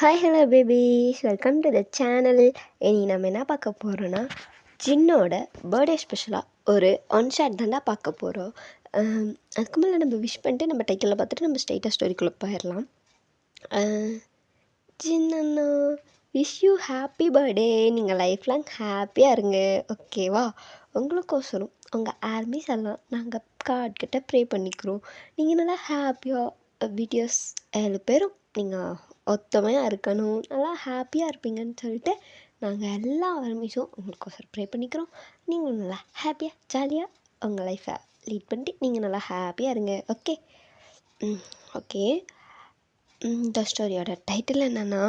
Hi hello babies, welcome to the channel. இனி நம்ம என்ன பார்க்க போகிறோன்னா, ஜின்னோட பர்த்டே ஸ்பெஷலாக ஒரு ஒன் ஷாட் தாண்டா பார்க்க போகிறோம். அதுக்கு மேலே நம்ம விஷ் பண்ணிட்டு நம்ம டைட்டிலில் பார்த்துட்டு நம்ம ஸ்ட்ரைட்டாக ஸ்டோரிக்குள்ளே போயிடலாம். ஜின்னண்ணா, விஷ் யூ ஹாப்பி பர்த்டே. நீங்கள் லைஃப் லாங் ஹாப்பியாக இருங்க, ஓகேவா? உங்களுக்கோசரம் உங்கள் ஆர்மிஸ் எல்லாம் நாங்கள் காட்கிட்ட ப்ரே பண்ணிக்கிறோம். நீங்கள் நல்லா ஹாப்பியாக வீடியோஸ் 7 பேரும் நீங்கள் ஒத்தமையாக இருக்கணும், நல்லா ஹாப்பியாக இருப்பீங்கன்னு சொல்லிட்டு நாங்கள் எல்லா ஆர்மிஸும் உங்களுக்கோசரம் ப்ரே பண்ணிக்கிறோம். நீங்கள் நல்லா ஹாப்பியாக ஜாலியாக உங்கள் லைஃப்பை லீட் பண்ணிட்டு நீங்கள் நல்லா ஹாப்பியாக இருங்க, ஓகே? ஓகே, இந்த ஸ்டோரியோட டைட்டில் என்னென்னா,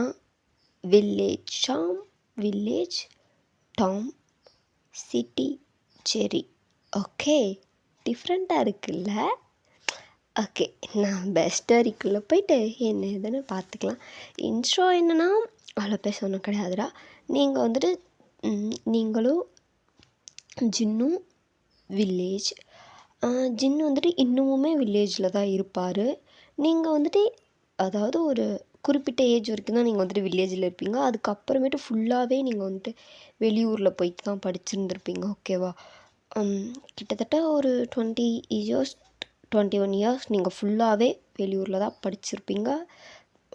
வில்லேஜ் டாம் சிட்டி செரி. ஓகே, டிஃப்ரெண்ட்டாக இருக்குல்ல? ஓகே, நம்ம ஸ்டோரிக்குள்ளே போயிட்டு என்ன ஏதுன்னு பார்த்துக்கலாம். இன்ட்ரோ என்னென்னா அவ்வளோ பேர் சொன்ன கிடையாதுடா. நீங்கள் வந்துட்டு நீங்களும் ஜின்னும் வில்லேஜ். ஜின்னு வந்துட்டு இன்னுமுமே வில்லேஜில் தான் இருப்பார். நீங்கள் வந்துட்டு அதாவது ஒரு குறிப்பிட்ட ஏஜ் வரைக்கும் தான் நீங்கள் வந்துட்டு வில்லேஜில் இருப்பீங்க. அதுக்கப்புறமேட்டு ஃபுல்லாகவே நீங்கள் வந்துட்டு வெளியூரில் போயிட்டு தான் படிச்சுருந்துருப்பீங்க, ஓகேவா? கிட்டத்தட்ட ஒரு 21 இயர்ஸ் நீங்கள் ஃபுல்லாகவே வெளியூரில் தான் படிச்சிருப்பீங்க,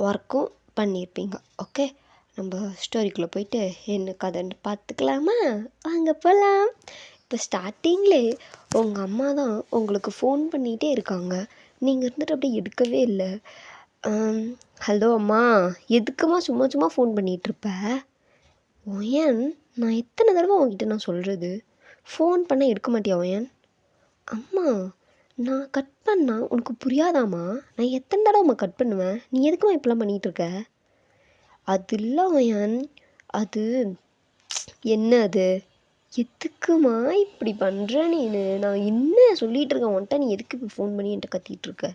ஒர்க்கும் பண்ணியிருப்பீங்க, ஓகே? நம்ம ஸ்டோரிக்குள்ளே போயிட்டு என்ன கதைன்னு பார்த்துக்கலாமா? வாங்க போகலாம். இப்போ ஸ்டார்டிங்லே உங்கள் அம்மா தான் உங்களுக்கு ஃபோன் பண்ணிகிட்டே இருக்காங்க. நீங்கள் இருந்துட்டு அப்படியே எடுக்கவே இல்லை. ஹலோ அம்மா, எதுக்குமா சும்மா ஃபோன் பண்ணிகிட்ருப்ப? ஒயன், நான் எத்தனை தடவை உங்ககிட்ட நான் சொல்கிறது, ஃபோன் பண்ணால் எடுக்க மாட்டியா ஒயன்? அம்மா, நான் கட் பண்ணால் உனக்கு புரியாதாம்மா? நான் எத்தனை தடவை கட் பண்ணுவேன்? நீ எதுக்குமா இப்படிலாம் பண்ணிகிட்ருக்க? அது இல்லை ஒயன், அது என்ன, அது எதுக்குமா இப்படி பண்ணுற நீனு? நான் என்ன சொல்லிகிட்டு இருக்கேன் உன்ட்ட, நீ எதுக்கு இப்போ ஃபோன் பண்ணி என்கிட்ட கத்திகிட்டு இருக்க?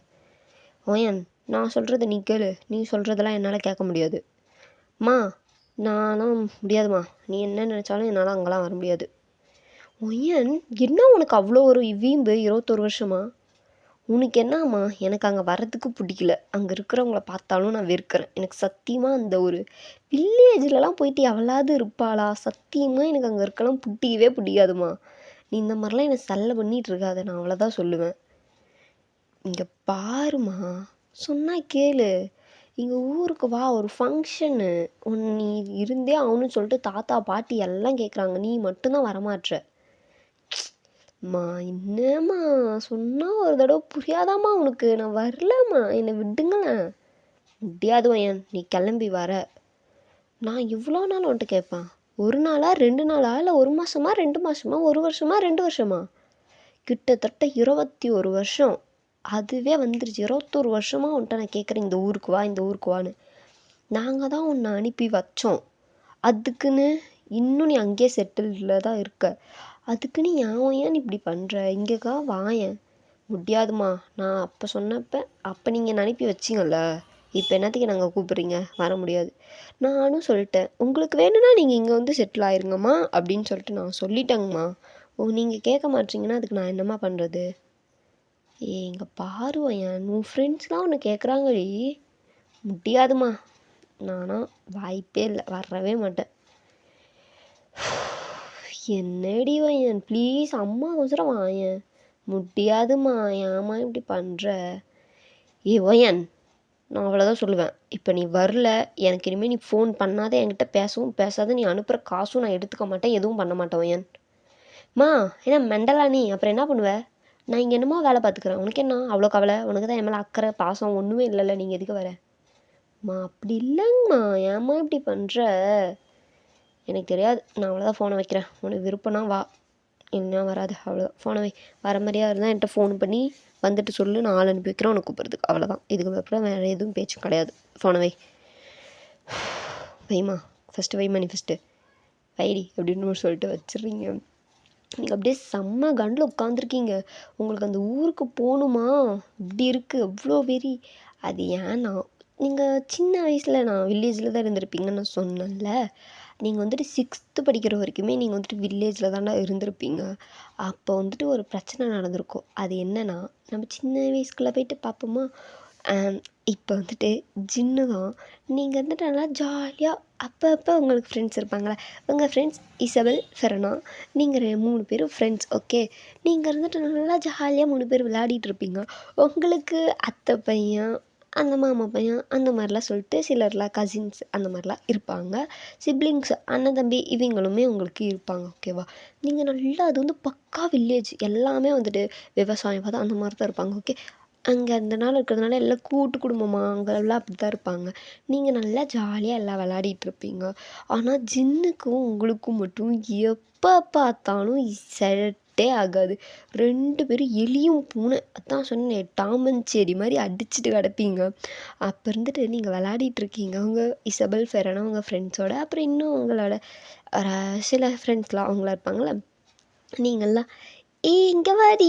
ஒயன், நான் சொல்கிறத நீ கேளு, நீ சொல்கிறதெல்லாம் என்னால் கேட்க முடியாது. அம்மா, நானும் முடியாதும்மா, நீ என்ன நினச்சாலும் என்னால் அங்கெல்லாம் வர முடியாது. ஒயன், என்ன உனக்கு அவ்வளோ ஒரு வீம்பு? 21 வருஷமா? உனக்கு என்னம்மா? எனக்கு அங்கே வர்றதுக்கு பிடிக்கல. அங்கே இருக்கிறவங்கள பார்த்தாலும் நான் வெறுக்கிறேன். எனக்கு சத்தியமாக அந்த ஒரு வில்லேஜ்லலாம் போயிட்டு எவ்வளாவது இருப்பாளா? சத்தியமாக எனக்கு அங்கே இருக்கலாம் பிடிக்காதுமா. நீ இந்த மாதிரிலாம் என்னை சல்லை பண்ணிகிட்டு இருக்காத, நான் அவ்வளோதான் சொல்லுவேன். இங்கே பாருமா, சொன்னால் கேளு, எங்கள் ஊருக்கு வா, ஒரு ஃபங்க்ஷனு, நீ இருந்தே ஆகணும்னு சொல்லிட்டு தாத்தா பாட்டி எல்லாம் கேட்குறாங்க, நீ மட்டும்தான் வரமாட்ற. அம்மா, என்னம்மா சொன்னால் ஒரு தடவை புரியாதாம்மா உனக்கு? நான் வரலம்மா, என்னை விடுங்களேன். முடியாது ஒயன், நீ கிளம்பி வர. நான் இவ்வளோ நாள் உன்ட்ட கேட்பேன், 1 நாளா 2 நாளா, இல்லை 1 மாதமா 2 மாதமா, 1 வருஷமா 2 வருஷமா? கிட்டத்தட்ட 21 வருஷம். அதுவே வந்துருச்சு. 21 வருஷமாக உன்ட்ட நான் கேட்குறேன், இந்த ஊருக்கு வா, இந்த ஊருக்கு வான்னு. நாங்கள் தான் உன்னை அனுப்பி வச்சோம். அதுக்குன்னு இன்னும் நீ அங்கேயே செட்டில்டில் தான் இருக்க. அதுக்குன்னு ஏன் இப்படி பண்ணுற? இங்கேக்கா வாயேன். முடியாதுமா, நான் அப்போ சொன்னப்போ அப்போ நீங்கள் அனுப்பி வச்சிங்கள்ல, இப்போ என்னத்துக்கு நாங்கள் கூப்பிட்றீங்க? வர முடியாது. நானும் சொல்லிட்டேன், உங்களுக்கு வேணும்னா நீங்கள் இங்கே வந்து செட்டில் ஆயிருங்கம்மா அப்படின்னு சொல்லிட்டு நான் சொல்லிட்டேங்கம்மா. நீங்கள் கேட்க மாட்டீங்கன்னா அதுக்கு நான் என்னம்மா பண்ணுறது? இங்கே பாருவேன், உன் ஃப்ரெண்ட்ஸ்லாம் ஒன்று கேட்குறாங்கடி. முடியாதுமா, நானும் வாய்ப்பே இல்லை, வரவே மாட்டேன். என்னடி வையன், ப்ளீஸ் அம்மா அவசரம் வாயன். முடியாதுமா, ஏம்மா இப்படி பண்ணுற? ஒயன், நான் அவ்வளோதான் சொல்லுவேன். இப்போ நீ வரல, எனக்கு இனிமேல் நீ ஃபோன் பண்ணாத, என்கிட்ட பேசவும் பேசாத, நீ அனுப்புகிற காசும் நான் எடுத்துக்க மாட்டேன், எதுவும் பண்ண மாட்டேன் ஒயன். மா, என்ன மெண்டலா நீ? அப்புறம் என்ன பண்ணுவேன்? நான் இங்கே என்னமோ வேலை பார்த்துக்குறேன், உனக்கு என்ன அவ்வளோ கவலை? உனக்கு தான் என் மேலே அக்கறை பாசம் ஒன்றுமே இல்லைல்ல, நீங்கள் எதுக்கு வர? மா, அப்படி இல்லைங்கம்மா, ஏம்மா இப்படி பண்ணுற? எனக்கு தெரியாது, நான் அவ்வளோதான் ஃபோனை வைக்கிறேன். உனக்கு விருப்பம்னா வா, என்ன வராது, அவ்வளோதான். ஃபோனை வை. வர மாதிரியா இருந்தால் என்கிட்ட ஃபோன் பண்ணி வந்துட்டு சொல்லு, நான் ஆள் அனுப்பி வைக்கிறேன் உனக்கு கூப்பிட்றதுக்கு, அவ்வளோதான். இதுக்கு அப்புறம் வேறு எதுவும் பேச்சும் கிடையாது. ஃபோனை வை. வைமா, ஃபஸ்ட்டு வைமா, நீ ஃபஸ்ட்டு வைடி அப்படின்னு சொல்லிட்டு வச்சிடுறீங்க. நீங்கள் அப்படியே செம்ம கண்டில் உட்காந்துருக்கீங்க. உங்களுக்கு அந்த ஊருக்கு போகணுமா இப்படி இருக்குது, அவ்வளோ வெறி. அது ஏன்னா நீங்கள் சின்ன வயசில் நான் வில்லேஜில் தான் இருந்திருப்பீங்கன்னு நான் சொன்னேன்ல. நீங்கள் வந்துட்டு 6th படிக்கிற வரைக்குமே நீங்கள் வந்துட்டு வில்லேஜில் தானே இருந்திருப்பீங்க. அப்போ வந்துட்டு ஒரு பிரச்சனை நடந்திருக்கும். அது என்னென்னா, நம்ம சின்ன வயசுக்குள்ளே போயிட்டு பார்ப்போமா, இப்போ வந்துட்டு ஜின்னு தான். நீங்கள் வந்துட்டு நல்லா ஜாலியாக அப்போ உங்களுக்கு ஃப்ரெண்ட்ஸ் இருப்பாங்களே, உங்கள் ஃப்ரெண்ட்ஸ் இசபெல், ஃபெரனா, நீங்கள் 3 பேரும் ஃப்ரெண்ட்ஸ். ஓகே, நீங்கள் இருந்துட்டு நல்லா ஜாலியாக 3 பேர் விளையாடிட்டு இருப்பீங்க. உங்களுக்கு அத்தை பையன், அந்த மாமா பையன், அந்த மாதிரிலாம் சொல்லிட்டு சிலர்லாம் கசின்ஸ் அந்த மாதிரிலாம் இருப்பாங்க. சிப்ளிங்ஸ் அண்ணன் தம்பி இவங்களுமே உங்களுக்கு இருப்பாங்க. ஓகேவா? நீங்கள் நல்லா அது வந்து பக்கா வில்லேஜ், எல்லாமே வந்துட்டு விவசாயம் பார்த்து அந்த மாதிரி தான் இருப்பாங்க. ஓகே, அங்கே அந்த நாள் இருக்கிறதுனால எல்லாம் கூட்டு குடும்பமாக அங்கெல்லாம் அப்படி தான் இருப்பாங்க. நீங்கள் நல்லா ஜாலியாக எல்லாம் விளையாடிட்டு இருப்பீங்க. ஆனால் ஜின்னுக்கும் உங்களுக்கும் மட்டும் எப்போ பார்த்தாலும் செட்டே ஆகாது. 2 பேரும் எலியும் பூனை, அதான் சொன்னேன், டாம் அண்ட் ஜெர்ரி மாதிரி அடிச்சுட்டு கிடப்பீங்க. அப்போ இருந்துட்டு நீங்கள் விளையாடிட்டு இருக்கீங்க அவங்க இசபெல், ஃபெரனா உங்கள் ஃப்ரெண்ட்ஸோட, அப்புறம் இன்னும் உங்களோட சில ஃப்ரெண்ட்ஸ்லாம் அவங்களாம் இருப்பாங்களே, நீங்கள்லாம் இங்கே வாடி,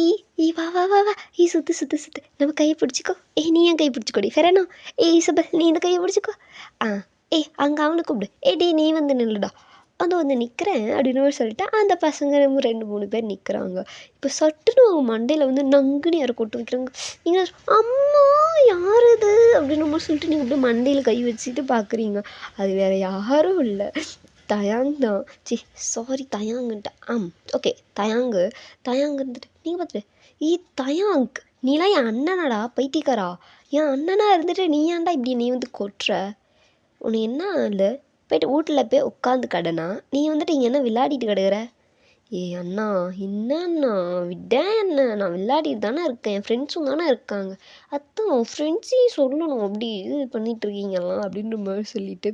வா வா வா வா, சுற்று சுற்று சுற்று, நம்ம கையை பிடிச்சிக்கோ, நீ என் கை பிடிச்சிக்கோடி ஃபெரனா, இசபெல் நீ இந்த கையை பிடிச்சிக்கோ, அங்கே அவனை கூப்பிடு, டே நீ வந்து நில்லுடா, வந்து நிற்கிறேன் அப்படின்னு சொல்லிட்டு அந்த பசங்க 2-3 பேர் நிற்கிறாங்க. இப்போ சட்டுன்னு அவங்க மண்டையில் வந்து நங்குன்னு யாரை கொட்டு வைக்கிறாங்க. நீங்கள் அம்மா யார் இது அப்படின்னு சொல்லிட்டு நீங்கள் அப்படியே மண்டையில் கை வச்சுட்டு பார்க்குறீங்க. அது வேறு யாரும் இல்லை, தயாங் தான். சாரி தயாங்குன்ட்டு. ஓகே, தயாங்கு இருந்துட்டு நீங்கள் பார்த்துட்டு தயாங்க், நீலாம் என் அண்ணனாடா பைத்தியக்காரா, என் அண்ணனா இருந்துட்டு நீ ஏன்டா இப்படி நீ வந்து கொட்டுற, உனக்கு என்ன இல்லை, போய்ட்டு வீட்டில் போய் உட்காந்து கடனா, நீ வந்துட்டு இங்கே என்ன விளையாடிட்டு கிடக்குற, அண்ணா என்ன அண்ணா விட என்ன, நான் விளையாடிட்டு தானே இருக்கேன், என் ஃப்ரெண்ட்ஸும் தானே இருக்காங்க, அதான் ஃப்ரெண்ட்ஸையும் சொல்லணும் அப்படி இது பண்ணிகிட்டு இருக்கீங்கலாம் அப்படின்ற மாதிரி சொல்லிட்டு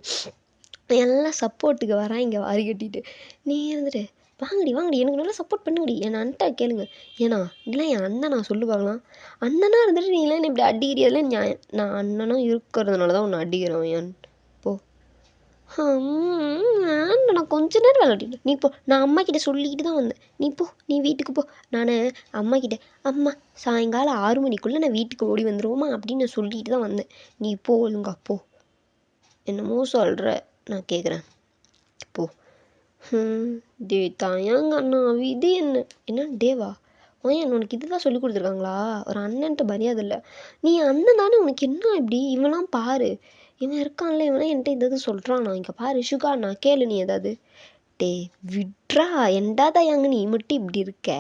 எல்லாம் சப்போர்ட்டுக்கு வரேன் இங்கே வாரி கட்டிட்டு. நீ இருந்துட்டு வாங்கடி எனக்கு நல்லா சப்போர்ட் பண்ணுங்கடி, என் அண்ணன்ட்ட கேளுங்க, ஏன்னா இதெல்லாம் என் அண்ணன் நான் சொல்லுவாங்களாம், அண்ணனாக இருந்துட்டு நீங்களாம் என்ன இப்படி அடிக்கிறதெல்லாம் நியாயம், நான் அண்ணனும் இருக்கிறதுனால தான் உன்னை அடிக்கிறேன் ஏன் போ. நான் கொஞ்ச நேரம் விளையாடிட்டேன், நீ போ, நான் அம்மா கிட்ட சொல்லிக்கிட்டு தான் வந்தேன், நீ போ, நீ வீட்டுக்கு போ, நான் அம்மா கிட்ட அம்மா சாயங்காலம் 6 மணிக்குள்ளே நான் வீட்டுக்கு ஓடி வந்துடுவோமா அப்படின்னு நான் சொல்லிட்டு தான் வந்தேன், நீ போ ஒழுங்கா போ, என்னமோ சொல்கிற நான் கேட்குறேன் போ. டே தயாங்க அண்ணா இது என்ன டேவா ஓயன், உனக்கு இதுதான் சொல்லி கொடுத்துருக்காங்களா, ஒரு அண்ணன்ட்ட மரியாதை இல்லை, நீ அண்ணன் தானே, உனக்கு என்ன இப்படி, இவெல்லாம் பாரு, இவன் இருக்கான்ல, இவனா என்கிட்ட இந்த சொல்கிறான், நான் இங்கே பாரு சுகா, நான் கேளு நீ ஏதாவது, டே விட்ரா என்டா தயாங்க நீ மட்டும் இப்படி இருக்க,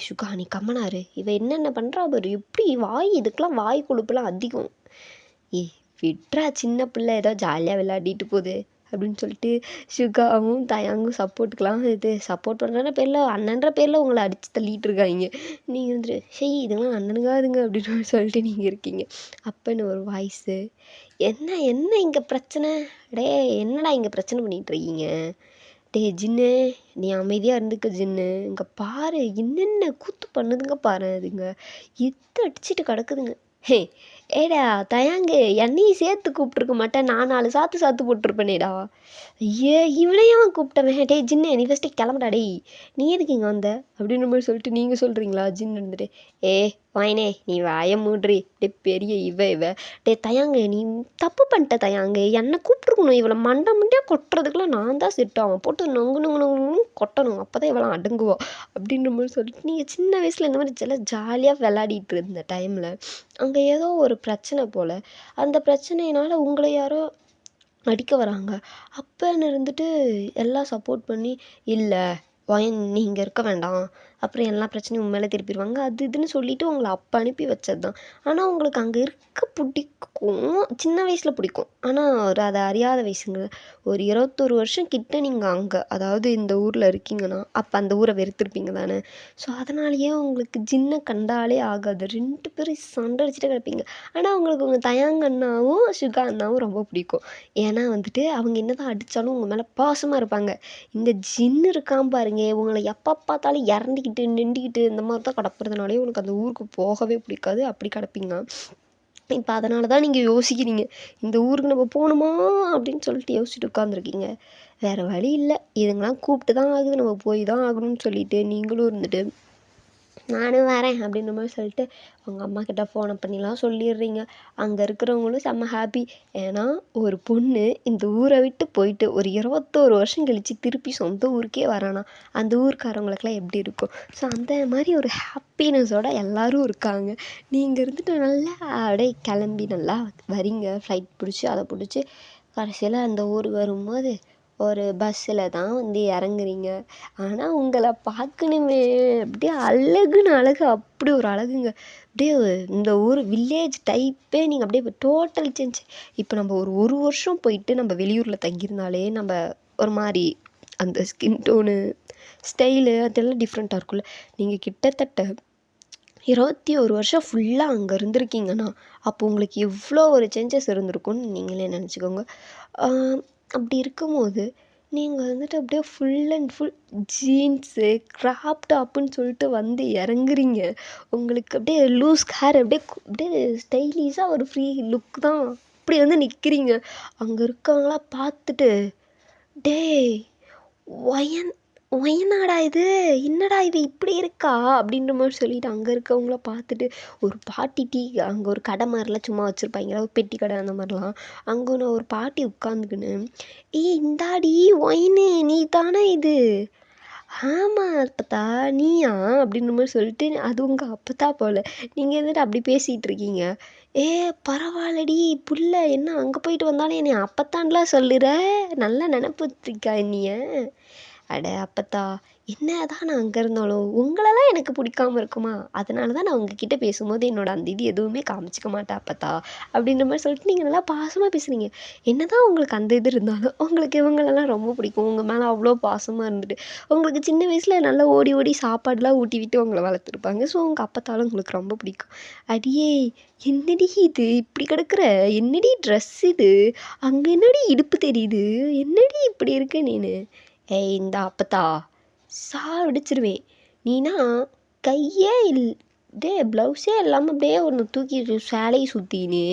சுகா நீ கம்மனாரு, இவன் என்னென்ன பண்ணுறா பாரு, எப்படி வாய், இதுக்கெலாம் வாய் கொழுப்புலாம் அதிகம், விட்ரா சின்ன பிள்ளை ஏதோ ஜாலியாக விளையாடிட்டு போகுது அப்படின்னு சொல்லிட்டு சுகாவும் தயாங்கும் சப்போர்ட்டுக்கெலாம் இது சப்போர்ட் பண்ணுற பேரில் அண்ணன்ற பேரில் உங்களை அடித்து தள்ளிட்டு இருக்காங்க. நீங்கள் வந்துட்டு இதுங்களாம் அண்ணனுங்காதுங்க அப்படின்னு சொல்லிட்டு நீங்கள் இருக்கீங்க. அப்போன்னு ஒரு வாய்ஸு, என்ன இங்கே பிரச்சனை, டே என்னடா இங்கே பிரச்சனை பண்ணிகிட்ருக்கீங்க, டே ஜின்னு நீ அமைதியாக இருந்துக்க ஜின்னு, இங்கே பாரு என்னென்ன கூத்து பண்ணுதுங்க பாரு, அதுங்க அடிச்சுட்டு கிடக்குதுங்க, ஏடா தயாங்கு என்னையும் சேர்த்து கூப்பிட்ருக்க மாட்டேன், நான் 4 சாத்து போட்டிருப்பேனேடா, இவனையும் கூப்பிட்டவன், டே ஜின்னு நீ ஃபஸ்ட்டு கிளம்புடா, டேய் நீ எதுக்கு இங்கே வந்த அப்படின்ற மாதிரி சொல்லிட்டு நீங்கள் சொல்கிறீங்களா ஜின்னு இருந்துட்டு, வாயினே நீ வாய மூடுறி, டே பெரிய இவ டே தயாங்கு நீ தப்பு பண்ணிட்ட தயாங்கு, என்னை கூப்பிட்ருக்கணும், இவளை மண்டையாக கொட்டுறதுக்குலாம் நான் தான் செட் ஆகும், போட்டு நொங்கு கொட்டணும், அப்போ தான் இவளாம் அடங்குவோம் அப்படின்ற மாதிரி சொல்லிட்டு நீங்கள் சின்ன வயசில் இந்த மாதிரி ஜாலியாக விளையாடிட்டு இருந்த டைமில் அங்கே ஏதோ ஒரு பிரச்சனை போல், அந்த பிரச்சனையினால் உங்களை யாரோ அடிக்க வராங்க. அப்போன்னு இருந்துட்டு எல்லாம் சப்போர்ட் பண்ணி, இல்லை வாயன் நீ இங்கே இருக்க வேண்டாம், அப்புறம் எல்லா பிரச்சனையும் உன் மேலே திருப்பிடுவாங்க அது இதுன்னு சொல்லிவிட்டு உங்களை அப்போ அனுப்பி வச்சது தான். ஆனால் உங்களுக்கு அங்கே இருக்க பிடிக்கும், சின்ன வயசில் பிடிக்கும், ஆனால் அதை அறியாத வயசுங்க, ஒரு 21 வருஷம் கிட்ட நீங்கள் அங்கே அதாவது இந்த ஊரில் இருக்கீங்கன்னா அப்போ அந்த ஊரை வெறுத்துருப்பீங்க தானே. ஸோ அதனாலேயே உங்களுக்கு ஜின்னை கண்டாலே ஆகாது, 2 பேரும் சண்டை அடிச்சுட்டு கிடப்பீங்க. ஆனால் உங்களுக்கு உங்கள் தயாங்க அண்ணாவும் சுகா அண்ணாவும் ரொம்ப பிடிக்கும். ஏன்னா வந்துட்டு அவங்க என்ன தான் அடித்தாலும் உங்கள் மேலே பாசமாக இருப்பாங்க. இந்த ஜின்னு இருக்கான் பாருங்க, உங்களை எப்போ பார்த்தாலும் இறண்டிக்கிட்டு நின்றுக்கிட்டு இந்த மாதிரி தான் கிடப்புறதுனாலே உனக்கு அந்த ஊருக்கு போகவே பிடிக்காது, அப்படி கிடப்பீங்க. இப்போ அதனால தான் நீங்கள் யோசிக்கிறீங்க, இந்த ஊருக்கு நம்ம போகணுமா அப்படின்னு சொல்லிட்டு யோசிச்சுட்டு உட்காந்துருக்கீங்க. வேறு வழி இல்லை, இதுங்களாம் கூப்பிட்டு தான் ஆகுது, நம்ம போய் தான் ஆகணும்னு சொல்லிட்டு நீங்களும் இருந்துட்டு நானும் வரேன் அப்படின்ற மாதிரி சொல்லிட்டு அவங்க அம்மா கிட்ட ஃபோனை பண்ணிலாம் சொல்லிடுறீங்க. அங்கே இருக்கிறவங்களும் செம்ம ஹாப்பி. ஏன்னா ஒரு பொண்ணு இந்த ஊரை விட்டு போயிட்டு ஒரு 21 வருஷம் கழித்து திருப்பி சொந்த ஊருக்கே வரானா, அந்த ஊருக்காரவங்களுக்குலாம் எப்படி இருக்கும்? ஸோ அந்த மாதிரி ஒரு ஹாப்பினஸோட எல்லோரும் இருக்காங்க. நீங்கள் இருந்துட்டு நல்லா அப்படியே கிளம்பி நல்லா வரீங்க, ஃப்ளைட் பிடிச்சி அதை பிடிச்சி கடைசியில் அந்த ஊர் வரும்போது ஒரு பஸ்ஸில் தான் வந்து இறங்குறீங்க. ஆனால் உங்களை பார்க்கணுமே அப்படியே அழகுன்னு அழகு, அப்படி ஒரு அழகுங்க. அப்படியே இந்த ஊர் வில்லேஜ் டைப்பே நீங்கள் அப்படியே டோட்டல் சேஞ்ச். இப்போ நம்ம ஒரு வருஷம் போயிட்டு நம்ம வெளியூரில் தங்கியிருந்தாலே நம்ம ஒரு மாதிரி அந்த ஸ்கின் டோனு ஸ்டைலு அதெல்லாம் டிஃப்ரெண்ட்டாக இருக்கும்ல. நீங்கள் கிட்டத்தட்ட 21 வருஷம் ஃபுல்லாக அங்கே இருந்திருக்கீங்கன்னா அப்போ உங்களுக்கு எவ்வளோ ஒரு சேஞ்சஸ் இருந்திருக்கும்னு நீங்களே நினச்சிக்கோங்க. அப்படி இருக்கும்போது நீங்கள் வந்துட்டு அப்படியே full and full jeans crop டாப்புன்னு சொல்லிட்டு வந்து இறங்குறீங்க. உங்களுக்கு அப்படியே லூஸ் ஹேர் அப்படியே ஸ்டைலிஷாக ஒரு ஃப்ரீ லுக் தான். அப்படி வந்து நிற்கிறீங்க. அங்கே இருக்கவங்களாம் பார்த்துட்டு டேய் ஒயனாடா இது, என்னடா இது இப்படி இருக்கா அப்படின்ற மாதிரி சொல்லிட்டு அங்கே இருக்கவங்கள பார்த்துட்டு ஒரு பாட்டி அங்கே ஒரு கடை மாதிரிலாம் சும்மா வச்சுருப்பாங்களா, ஒரு பெட்டி கடை அந்த மாதிரிலாம். அங்கே ஒரு பாட்டி உட்காந்துக்கின்னு இந்தாடி ஒயினு நீ தானே இது, ஆமாம் அப்பத்தா நீயா அப்படின்ற மாதிரி சொல்லிட்டு அது உங்கள் அப்பத்தா போல். நீங்கள் இருந்துட்டு அப்படி பேசிகிட்டு இருக்கீங்க. பரவாயில்லடி புள்ள, என்ன அங்கே போயிட்டு வந்தாலும் என்னை அப்பத்தான்லாம் சொல்லுற, நல்லா நினப்பு வச்சிருக்கா என்னைய. அட அப்பத்தா, என்ன தான் நான் அங்கே இருந்தாலும் உங்களெல்லாம் எனக்கு பிடிக்காம இருக்குமா, அதனால தான் நான் உங்ககிட்ட பேசும்போது என்னோட அந்த இது எதுவுமே காமிச்சிக்க மாட்டேன் அப்பத்தா அப்படின்ற மாதிரி சொல்லிட்டு நீங்கள் நல்லா பாசமாக பேசுகிறீங்க. என்ன தான் உங்களுக்கு அந்த இது இருந்தாலும் உங்களுக்கு இவங்களெல்லாம் ரொம்ப பிடிக்கும். உங்கள் மேலே அவ்வளோ பாசமாக இருந்துட்டு உங்களுக்கு சின்ன வயசில் நல்லா ஓடி ஓடி சாப்பாடுலாம் ஊட்டி விட்டு உங்களை வளர்த்துருப்பாங்க. ஸோ உங்கள் அப்பத்தாலும் உங்களுக்கு ரொம்ப பிடிக்கும். அடியே என்னடி இது இப்படி கிடக்குற, என்னடி ட்ரெஸ் இது, அங்கே என்னடி இடுப்பு தெரியுது, என்னடி இப்படி இருக்க நீனு, இந்த அப்பத்தா சாவடிச்சிருவேன். நீனா கையே ப்ளவுஸே இல்லாமல் அப்படியே ஒன்று தூக்கிட்டு சேலையை சுற்றின்னு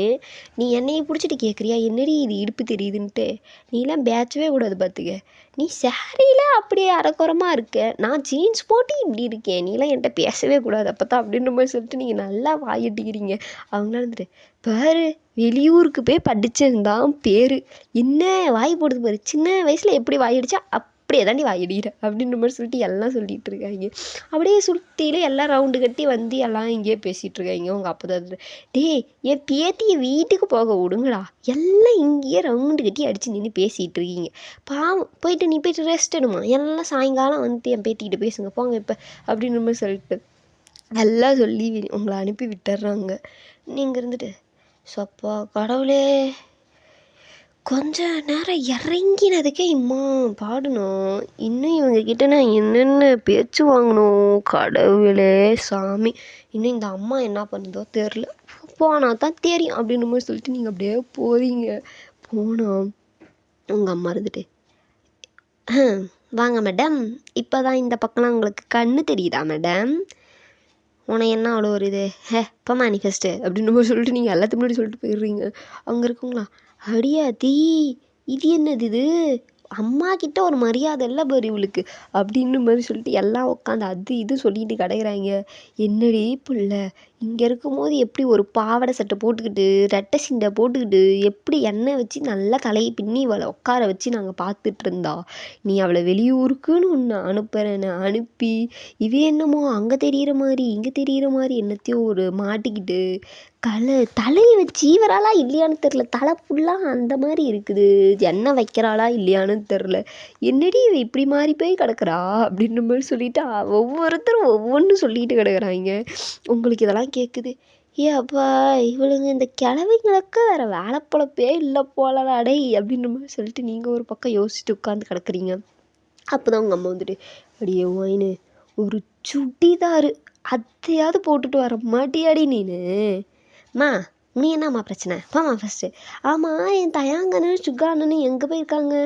நீ என்னையை பிடிச்சிட்டு கேட்குறியா என்னடி இது இடுப்பு தெரியுதுன்ட்டு. நீலாம் பேச்சவே கூடாது பார்த்துக்க. நீ சேரீயில் அப்படியே அரைக்குறமாக இருக்க, நான் ஜீன்ஸ் போட்டு இப்படி இருக்கேன், நீலாம் என்கிட்ட பேசவே கூடாது அப்போ அப்படின்ற மாதிரி சொல்லிட்டு நீங்கள் நல்லா வாயிட்டிக்கிறீங்க. அவங்களாம் இருந்துட்டு பாரு வெளியூருக்கு போய் படிச்சிருந்தான் பேர், என்ன வாய் போடுது பாரு, சின்ன வயசில் எப்படி வாயிடுச்சா அப்படியே தாண்டி வாயிடுகிற அப்படின்ற மாதிரி சொல்லிட்டு எல்லாம் சொல்லிகிட்டு இருக்காங்க. அப்படியே சுற்றில எல்லாம் ரவுண்டு கட்டி வந்து எல்லாம் இங்கேயே பேசிகிட்டு இருக்காங்க. உங்கள் அப்போ தான் டேய் என் பேத்தியை வீட்டுக்கு போக விடுங்கடா, எல்லாம் இங்கேயே ரவுண்டு கட்டி அடித்து நின்று பேசிகிட்டு இருக்கீங்க. பாவம் போயிட்டு நீ போயிட்டு ரெஸ்ட் எடுமா, எல்லாம் சாயங்காலம் வந்து என் பேத்திக்கிட்ட பேசுங்க போங்க இப்போ அப்படின்ற மாதிரி சொல்லிட்டு எல்லாம் சொல்லி உங்களை அனுப்பி விட்டுறாங்க. நீங்கள் இருந்துட்டு சப்பா கடவுளே, கொஞ்ச நேரம் இறங்கினதுக்கே இம்மா பாடணும், இன்னும் இவங்கக்கிட்ட நான் என்னென்ன பேச்சு வாங்கணும் கடவுளே சாமி, இன்னும் இந்த அம்மா என்ன பண்ணுதோ தெரில, போனால் தான் தெரியும் அப்படின்ற மாதிரி சொல்லிட்டு நீங்கள் அப்படியே போகிறீங்க. போனோம் உங்கள் அம்மா இருந்துட்டு வாங்க மேடம், இப்போ தான் இந்த பக்கம்லாம் உங்களுக்கு கண்ணு தெரியுதா மேடம், உன என்ன அவ்வளோ ஒரு இது இப்போ மேனிஃபெஸ்ட்டு அப்படின்ற மாதிரி சொல்லிட்டு நீங்கள் எல்லாத்துக்கு முன்னாடி சொல்லிட்டு போயிடுறீங்க. அங்கே இருக்குங்களா அடியாத்தி இது என்னது இது, அம்மா கிட்ட ஒரு மரியாதை இல்லை பாரு இவளுக்கு அப்படின்ற மாதிரி சொல்லிட்டு எல்லாம் உட்காந்து அது இது சொல்லிட்டு கிடக்குறாங்க. என்னடி புள்ள இங்கே இருக்கும்போது எப்படி ஒரு பாவாடை சட்டை போட்டுக்கிட்டு ரெட்டை சிண்டை போட்டுக்கிட்டு எப்படி எண்ணெய் வச்சு நல்லா தலையை பின்னி இவளை உட்கார வச்சு நாங்கள் பார்த்துட்டு இருந்தா, நீ அவளை வெளியூருக்குன்னு ஒன்று அனுப்புகிறேன்னு அனுப்பி இவே என்னமோ அங்கே தெரிகிற மாதிரி இங்கே தெரிகிற மாதிரி என்னத்தையோ ஒரு மாட்டிக்கிட்டு தலையை வச்சு இவராளா இல்லையான்னு தெரில, தலை ஃபுல்லாக அந்த மாதிரி இருக்குது, எண்ணெய் வைக்கிறாளா இல்லையான்னு தெரில, என்னடி இவ இப்படி மாறி போய் கிடக்குறா அப்படின்ற மாதிரி சொல்லிட்டு ஒவ்வொருத்தரும் ஒவ்வொன்று சொல்லிட்டு கிடக்குறாங்க. உங்களுக்கு இதெல்லாம் கேட்குது. அப்பா இவளுங்க இந்த கிழவிங்களுக்கு வேறு வேலை பொழப்பே இல்லை போலடா அப்படின்ற மாதிரி சொல்லிட்டு நீங்கள் ஒரு பக்கம் யோசிச்சுட்டு உட்காந்து கிடக்குறீங்க. அப்போ தான் உங்கள் அம்மா வந்துட்டு அப்படியே ஒயின்னு ஒரு சுடிதாரு அதையாவது போட்டுட்டு வர மாட்டியாடி நீனு, அம்மா நீ என்னம்மா பிரச்சனை பாம்மா ஃபஸ்ட்டு, ஆமாம் என் தயாங்கன்னு சுகானன்னு எங்கே போயிருக்காங்க,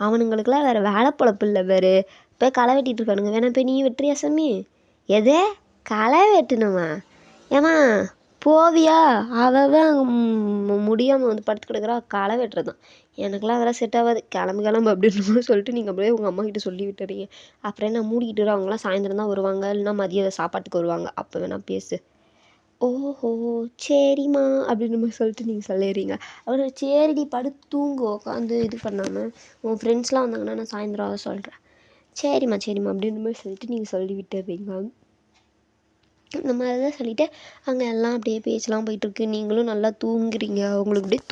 அவனுங்களுக்கெல்லாம் வேறு வேலை பொழப்பு இல்லை வேறு, போய் களை வெட்டிகிட்டு இருக்கானுங்க, வேணா போய் நீ வெட்டுறியா சாமி, எதே களை வெட்டணுமா, ஏம்மா போவியா அவன் முடியாமல் வந்து படுத்து கிடக்குறா, களை வெட்டுறது தான். எனக்கெல்லாம் அதெல்லாம் செட் ஆகாது, கிளம்பு கிளம்பு அப்படின்னு சொல்லிட்டு நீங்கள் அப்படியே உங்கள் அம்மா கிட்ட சொல்லி விட்டுறீங்க. அப்புறம் என்ன மூடிக்கிட்டு அவங்களாம் சாயந்தரம் தான் வருவாங்க, இல்லைன்னா மதிய சாப்பாட்டுக்கு வருவாங்க, அப்போ வேணால் பேசு. ஓஹோ சரிம்மா அப்படின்னு மாதிரி சொல்லிட்டு நீங்கள் சொல்லிடுறீங்க. அவர் சரிடி படுத்து தூங்கு, உட்காந்து இது பண்ணாமல், உன் ஃப்ரெண்ட்ஸ்லாம் வந்தாங்கன்னா நான் சாயந்தரம் சொல்கிறேன். சரிம்மா சரிம்மா அப்படின்ற மாதிரி சொல்லிட்டு நீங்கள் சொல்லி விட்டுறீங்க. இந்த மாதிரி தான் சொல்லிவிட்டு அங்கே எல்லாம் அப்படியே பேச்செலாம் போயிட்டுருக்கு. நீங்களும் நல்லா தூங்குறீங்க. உங்களுக்கு அப்படியே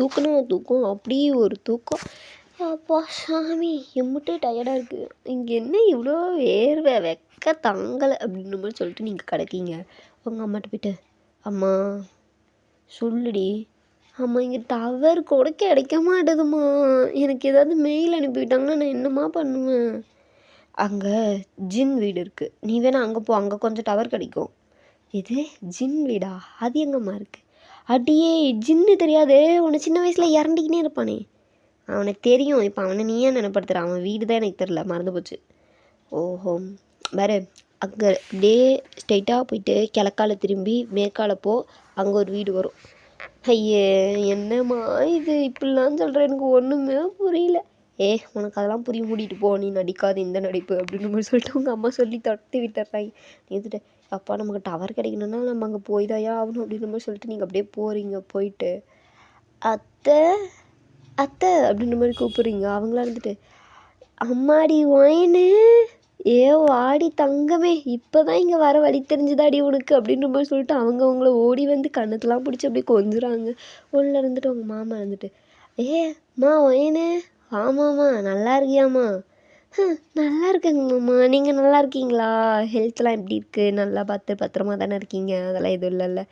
தூக்கம் அப்படியே ஒரு தூக்கம். அப்பா சாமி எம்பிட்டு டயர்டாக இருக்குது, இங்கே என்ன இவ்வளோ வேர்வை வெக்க தாங்கலை அப்படின்ற மாதிரி சொல்லிட்டு நீங்கள் கிடக்கீங்க. உங்கள் அம்மாட்ட போய்ட்டு, அம்மா சொல்லுடி, அம்மா இங்கே டவர் கூட கிடைக்க மாட்டேதும்மா, எனக்கு ஏதாவது மெயில் அனுப்பிவிட்டாங்கன்னா நான் என்னம்மா பண்ணுவேன்? அங்கே ஜின் வீடு இருக்குது, நீ வேணா அங்கே போ, அங்கே கொஞ்சம் டவர் கிடைக்கும். இது ஜின் வீடா? அது எங்கம்மா இருக்குது? அடியே ஜின்னு தெரியாதே, உன்னை சின்ன வயசில் இறண்டிக்கினே இருப்பானே அவனுக்கு தெரியும். இப்போ அவனை நீ ஏன் நினைப்படுத்துகிறான்? அவன் வீடு தான் எனக்கு தெரில, மறந்து போச்சு. ஓஹோ வேறு அங்கே அப்படியே ஸ்ட்ரெயிட்டாக போயிட்டு கிழக்கால திரும்பி மேற்கால போ, அங்கே ஒரு வீடு வரும். ஐயே என்னம்மா இது இப்படிலாம் சொல்கிற, எனக்கு ஒன்றுமே புரியல. உனக்கு அதெல்லாம் புரிய மூடிட்டு போ, நீ நடிக்காது இந்த நடிப்பு அப்படின்னு மாதிரி சொல்லிட்டு உங்கள் அம்மா சொல்லி தட்டி விட்டுறாங்க. நீந்துட்டு அப்பா நமக்கு டவர் கிடைக்கணுன்னா நம்ம அங்கே போய் தாயா ஆகணும் அப்படின்ற மாதிரி சொல்லிட்டு நீங்கள் அப்படியே போகிறீங்க. போயிட்டு அத்தை அத்தை அப்படின்ற மாதிரி கூப்பிட்றீங்க. அவங்களா இருந்துட்டு, அம்மாடி ஒயின்னு, வாடி தங்கமே, இப்போ தான் இங்கே வர வழி தெரிஞ்சுதாடி உனக்கு அப்படின்ற மாதிரி சொல்லிட்டு அவங்கள ஓடி வந்து கண்ணத்தெலாம் பிடிச்சி அப்படியே கொஞ்சுறாங்க. உள்ளே இருந்துட்டு உங்கள் மாமா இருந்துட்டு, மா ஒயின்னு, ஆமாம்மா நல்லா இருக்கியாம்மா? நல்லா இருக்கேங்க மாமா, நீங்கள் நல்லா இருக்கீங்களா? ஹெல்த்லாம் எப்படி இருக்குது? நல்லா பார்த்து பத்திரமா தானே இருக்கீங்க? அதெல்லாம் எதுவும் இல்லைல்ல?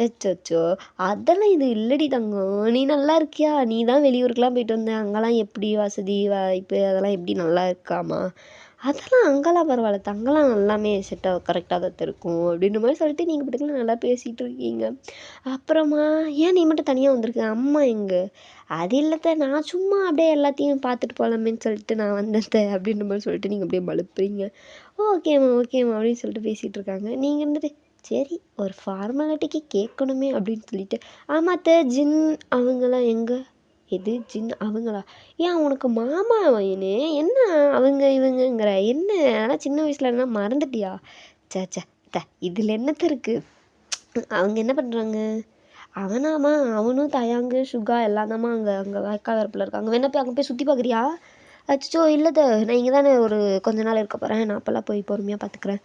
அச்சோ அதெல்லாம் இது இல்லடி தங்கம், நீ நல்லா இருக்கியா? நீ தான் வெளியூருக்குலாம் போயிட்டு வந்த, அங்கெல்லாம் எப்படி வசதி வாய்ப்பு அதெல்லாம் எப்படி நல்லா இருக்காமா? அதெல்லாம் அங்கெல்லாம் பரவாயில்ல, அங்கெல்லாம் எல்லாமே செட்டாக கரெக்டாக தான் இருக்கும் அப்படின்ற மாதிரி சொல்லிட்டு நீங்கள் இப்படிலாம் நல்லா பேசிகிட்டு இருக்கீங்க. அப்புறமா ஏன் நீ மட்டும் தனியாக வந்திருக்க? அம்மா எங்கே? அது இல்லைத்த, நான் சும்மா அப்படியே எல்லாத்தையும் பார்த்துட்டு போகலாமேன்னு சொல்லிட்டு நான் வந்தேன் அப்படின்ற மாதிரி சொல்லிட்டு நீங்கள் அப்படியே மழுப்புறீங்க. ஓகேம்மா அப்படின்னு சொல்லிட்டு பேசிகிட்டு இருக்காங்க. நீங்கள் இருந்துட்டு, சரி ஒரு ஃபார்மாலிட்டிக்கு கேட்கணுமே அப்படின்னு சொல்லிட்டு, ஆமாத்த ஜின் அவங்களாம் எங்கே? எது ஜின் அவங்களா? ஏன் உனக்கு மாமா வயனு என்ன அவங்க இவங்கங்கிற என்ன? ஆனால் சின்ன வயசுல என்ன மறந்துட்டியா? சேச்சே இதில் என்னத்த இருக்குது? அவங்க என்ன பண்ணுறாங்க? அவனாமா அவனும் தயாங்கு சுகா எல்லாம் தாம்மா அங்கே வாய்க்கால் இருக்காங்க. வேணா போய் அங்கே போய் சுற்றி பார்க்குறியா? அச்சோ இல்லைத, நான் இங்கே தானே ஒரு கொஞ்ச நாள் இருக்க போகிறேன், நான் அப்போல்லாம் போய் பொறுமையாக பார்த்துக்குறேன்.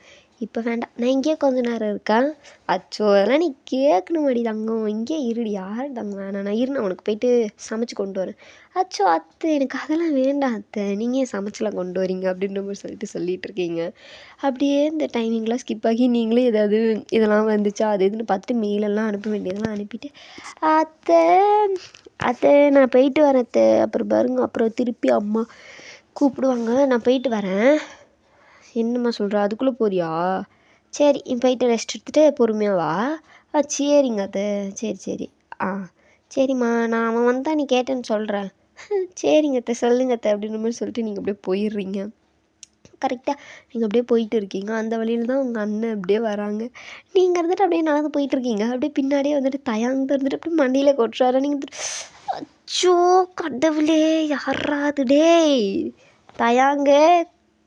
இப்போ வேண்டாம், நான் இங்கேயே கொஞ்ச நேரம் இருக்கேன். அச்சோ அதெல்லாம் நீ கேட்கணுமாடி தங்கம், இங்கே இருடி, யார் தங்கம் வேணாம், நான் நான் உனக்கு போயிட்டு சமைச்சு கொண்டு வரேன். அச்சோ அத்தை எனக்கு அதெல்லாம் வேண்டாம் அத்தை, நீங்கள் ஏன் சமைச்சலாம் கொண்டு வரீங்க அப்படின்ற மாதிரி சொல்லிட்டு இருக்கீங்க. அப்படியே இந்த டைமிங்லாம் ஸ்கிப் ஆகி நீங்களே ஏதாவது இதெல்லாம் வந்துச்சா அது இதுன்னு பார்த்துட்டு மெயிலெல்லாம் அனுப்ப வேண்டியதெல்லாம் அனுப்பிட்டு, அத்தை அத்தை நான் போயிட்டு வரேன் அத்தை, அப்புறம் பாருங்க அப்புறம் திருப்பி அம்மா கூப்பிடுவாங்க, நான் போயிட்டு வரேன். என்னம்மா சொல்கிற, அதுக்குள்ளே போறியா? சரி நீ போயிட்டு ரெஸ்ட் எடுத்துகிட்டு பொறுமையாக வா. சரிங்க அத்தை, சரி சரிம்மா, நான் அவன் வந்தால் நீ கேட்டேன்னு சொல்கிறேன். சரிங்க அத்தை சொல்லுங்க அத்தை அப்படின்ற மாதிரி சொல்லிட்டு நீங்கள் அப்படியே போயிடுறீங்க. கரெக்டாக நீங்கள் அப்படியே போயிட்டு இருக்கீங்க. அந்த வழியில் தான் உங்கள் அண்ணன் அப்படியே வராங்க. நீங்கள் இருந்துட்டு அப்படியே நடந்து போயிட்டுருக்கீங்க. அப்படியே பின்னாடியே வந்துட்டு தயாங்க இருந்துட்டு அப்படியே மண்டியில் கொட்டுறாரு. நீங்கள் அச்சோ கடவுளே யாராது டேய் தயாங்க,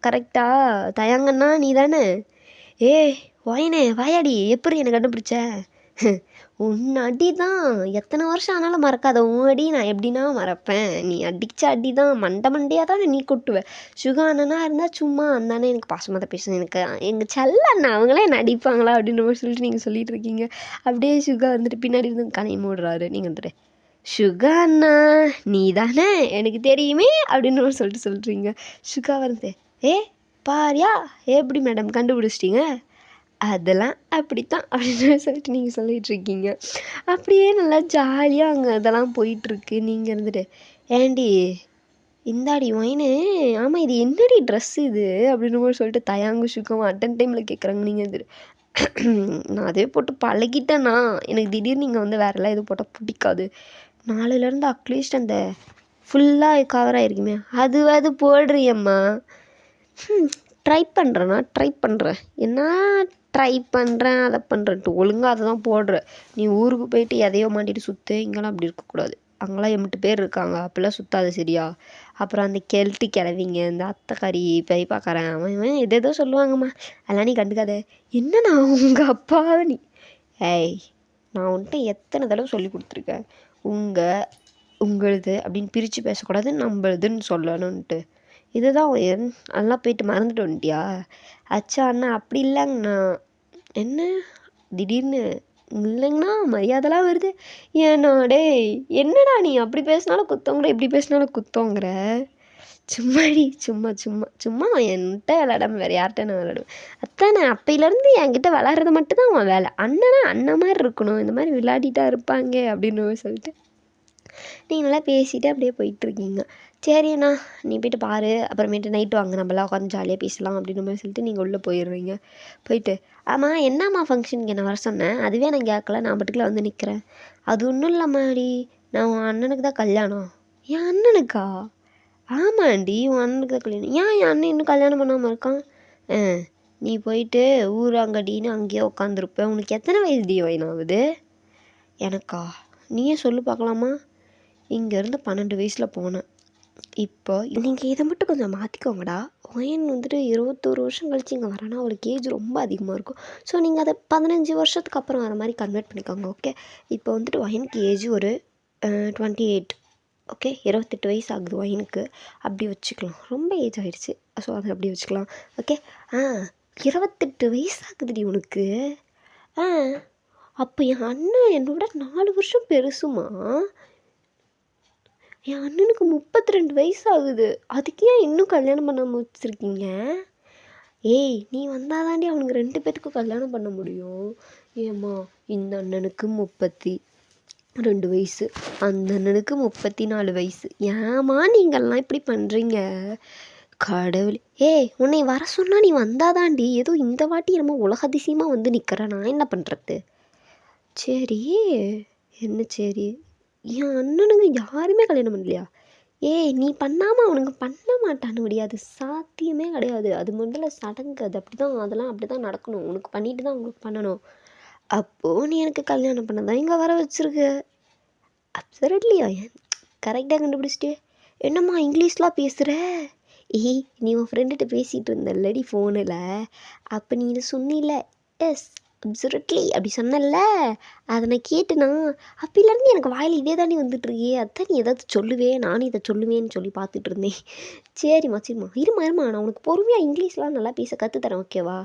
கரெக்டா? தயாங்கன்னா நீ தானே? வாயினே வாயாடி, எப்படி என்னை கண்டுபிடிச்ச? உன் அடி தான் எத்தனை வருஷம் ஆனாலும் மறக்காத உன் அடி நான் எப்படின்னா மறப்பேன். நீ அடித்த அடி தான் மண்டையாக தானே நீ கொட்டுவேன். சுகா அண்ணனா இருந்தால் சும்மா அந்தானே எனக்கு பாசமாக தான் பேசணும், எனக்கு எங்கள் செல்ல அண்ணா அவங்களே என்ன அடிப்பாங்களா அப்படின்ற மாதிரி சொல்லிட்டு நீங்கள் சொல்லிட்டு இருக்கீங்க. அப்படியே சுகா வந்துட்டு பின்னாடி இருந்து கனை மூடுறாரு. நீங்கள் வந்துட்டு, சுகா அண்ணா நீ தானே, எனக்கு தெரியுமே அப்படின்ற மாதிரி சொல்கிறீங்க. சுகா வந்து, பாரியா எப்படி மேடம் கண்டுபிடிச்சிட்டிங்க? அதெல்லாம் அப்படித்தான் அப்படின்னு சொல்லிட்டு நீங்கள் சொல்லிகிட்ருக்கீங்க. அப்படியே நல்லா ஜாலியாக அங்கே இதெல்லாம் போயிட்டுருக்கு. நீங்கள் இருந்துட்டு, ஏண்டி இந்தாடி ஒயினு, ஆமாம் இது என்னடி ட்ரெஸ் இது அப்படின்ற மாதிரி சொல்லிட்டு தயாங்கு சுகம் அட்டன் டைமில் கேட்குறாங்க. நீங்கள் வந்துட்டு, நான் அதே போட்டு பழகிட்டேன்னா, எனக்கு திடீர்னு நீங்கள் வந்து வேறெல்லாம் எதுவும் போட்டால் பிடிக்காது, நாளையிலேருந்து அட்லீஸ்ட் அந்த ஃபுல்லாக கவர் ஆகிருக்குமே அது போடுறியம்மா. ட்ரை பண்ணுறேன் என்ன ட்ரை பண்ணுறேன் அதை பண்ணுறேன்ட்டு ஒழுங்காக அதை தான் போடுற. நீ ஊருக்கு போயிட்டு எதையோ மாட்டிட்டு சுற்று. இங்கெல்லாம் அப்படி இருக்கக்கூடாது. அங்கெல்லாம் எம்பிட்டு பேர் இருக்காங்க, அப்படிலாம் சுற்றாது சரியா? அப்புறம் அந்த கெல்ட்டி கிளவிங்க, இந்த அத்தைக்காரி பெரியப்பாக்காரன் அவன் எதேதோ சொல்லுவாங்கம்மா, அதெல்லாம் நீ கண்டுக்காத. என்னண்ணா உங்கள் அப்பாவை நீ ஏய், நான் உன்கிட்ட எத்தனை தடவை சொல்லி கொடுத்துருக்கேன், உங்களுது அப்படின்னு பிரித்து பேசக்கூடாது, நம்மளுதுன்னு சொல்லணுன்ட்டு. இதுதான் நல்லா போயிட்டு மறந்துட்டு வந்துட்டியா? அச்சா அண்ணா அப்படி இல்லைங்கண்ணா. என்ன திடீர்னு இல்லைங்கண்ணா மரியாதைலாம் வருது? ஏண்ணா டேய், என்னடா நீ அப்படி பேசினாலும் குத்தங்கிற, இப்படி பேசினாலும் குத்தங்கிற? சும்மாடி, சும்மா சும்மா சும்மா என்கிட்ட விளையாடாம வேறு யார்கிட்ட நான் விளையாடுவேன்? அத்தானே அப்பையிலேருந்து என்கிட்ட விளாட்றது மட்டும்தான் அவன் வேலை. அண்ணனா அண்ணன் மாதிரி இருக்கணும், இந்த மாதிரி விளையாடிட்டா இருப்பாங்க அப்படின்னு சொல்லிட்டு நீங்கள் நல்லா பேசிவிட்டு அப்படியே போயிட்டுருக்கீங்க. சரி அண்ணா நீ போய்ட்டு பாரு, அப்புறமேட்டு நைட்டு வாங்க, நம்மளாம் உட்காந்து ஜாலியாக பேசலாம் அப்படின்னு மாதிரி சொல்லிட்டு நீங்கள் உள்ளே போயிடுறீங்க. போயிட்டு ஆமாம் என்னம்மா ஃபங்க்ஷனுக்கு என்ன வர சொன்னேன், அதுவே நான் கேட்கல, நான் பாட்டுக்குள்ள வந்து நிற்கிறேன். அது ஒன்றும் இல்லைம்மாடி, நான் உன் அண்ணனுக்கு தான் கல்யாணம். என் அண்ணனுக்கா? ஆமாண்டி உன் அண்ணனுக்கு தான் கல்யாணம். ஏன் என் அண்ணன் இன்னும் கல்யாணம் பண்ணாமல் இருக்கான்? நீ போயிட்டு ஊராங்கடின்னு அங்கேயே உட்காந்துருப்பேன். உனக்கு எத்தனை வயசு வயனாகுது? எனக்கா? நீயே சொல்லு பார்க்கலாமா? இங்கேருந்து 12 வயசில் போனேன். இப்போ நீங்கள் இதை மட்டும் கொஞ்சம் மாற்றிக்கோங்கடா. ஒயன் வந்துட்டு 21 வருஷம் கழிச்சு இங்கே வரானா, அவளுக்கு ஏஜ் ரொம்ப அதிகமாக இருக்கும். ஸோ நீங்கள் அதை 15 வருஷத்துக்கு அப்புறம் வர மாதிரி கன்வெர்ட் பண்ணிக்கோங்க. ஓகே, இப்போ வந்துட்டு ஒயனுக்கு ஏஜ் ஒரு 28. ஓகே, 28 வயசு ஆகுது ஒயனுக்கு. அப்படி வச்சுக்கலாம், ரொம்ப ஏஜ் ஆகிடுச்சு. ஸோ அதை அப்படி வச்சுக்கலாம். ஓகே, 28 வயசு ஆகுதுடி உனக்கு. அப்போ என் அண்ணன் என்னோட 4 வருஷம் பெருசுமா. என் அண்ணனுக்கு 32 வயசு ஆகுது. அதுக்கு ஏன் இன்னும் கல்யாணம் பண்ணாமல் வச்சுருக்கீங்க? ஏய், நீ வந்தாதாண்டி அவனுக்கு 2 பேத்துக்கும் கல்யாணம் பண்ண முடியும். ஏம்மா, இந்த அண்ணனுக்கு 32 வயசு, அந்த அண்ணனுக்கு 34 வயசு. ஏம்மா நீங்கள்லாம் இப்படி பண்ணுறீங்க? கடவுளே. ஏய், உன்னை வர சொன்னால் நீ வந்தாதாண்டி. ஏதோ இந்த வாட்டி நம்ம உலக அதிசயமாக வந்து நிற்கிற, நான் என்ன பண்ணுறது? சரி என்ன சரி, என் அண்ணனுங்க யாருமே கல்யாணம் பண்ணலையா? ஏய், நீ பண்ணாமல் அவனுங்க பண்ண மாட்டான்னு விடியா, அது சாத்தியமே கிடையாது. அது முதல்ல சடங்கு, அது அப்படி தான், அதெல்லாம் அப்படி தான் நடக்கணும். உனக்கு பண்ணிட்டு தான் உங்களுக்கு பண்ணணும். அப்போது நீ எனக்கு கல்யாணம் பண்ண தான் இங்கே வர வச்சுருக்கு. அப்சல்யூட்லியா, கரெக்டாக கண்டுபிடிச்சிட்டு. என்னம்மா இங்கிலீஷ்லாம் பேசுகிற? ஏய், நீ உன் ஃப்ரெண்டுகிட்ட பேசிகிட்டு இருந்தல்லடி ஃபோனில், அப்போ நீ இதை சொன்னில, எஸ் அப்சல்யூட்லி அப்படி சொன்னல, அதை நான் கேட்டுனா அப்போலேருந்து எனக்கு வாயில் இதே தாண்டி வந்துட்டுருக்கே. அதான் நீ ஏதாவது சொல்லுவேன், நானும் இதை சொல்லுவேன்னு சொல்லி பார்த்துட்டு இருந்தேன். சரிம்மா இருமா நான் உனக்கு பொறுமையாக இங்கிலீஷ்லாம் நல்லா பேச கற்றுத்தரேன், ஓகேவா?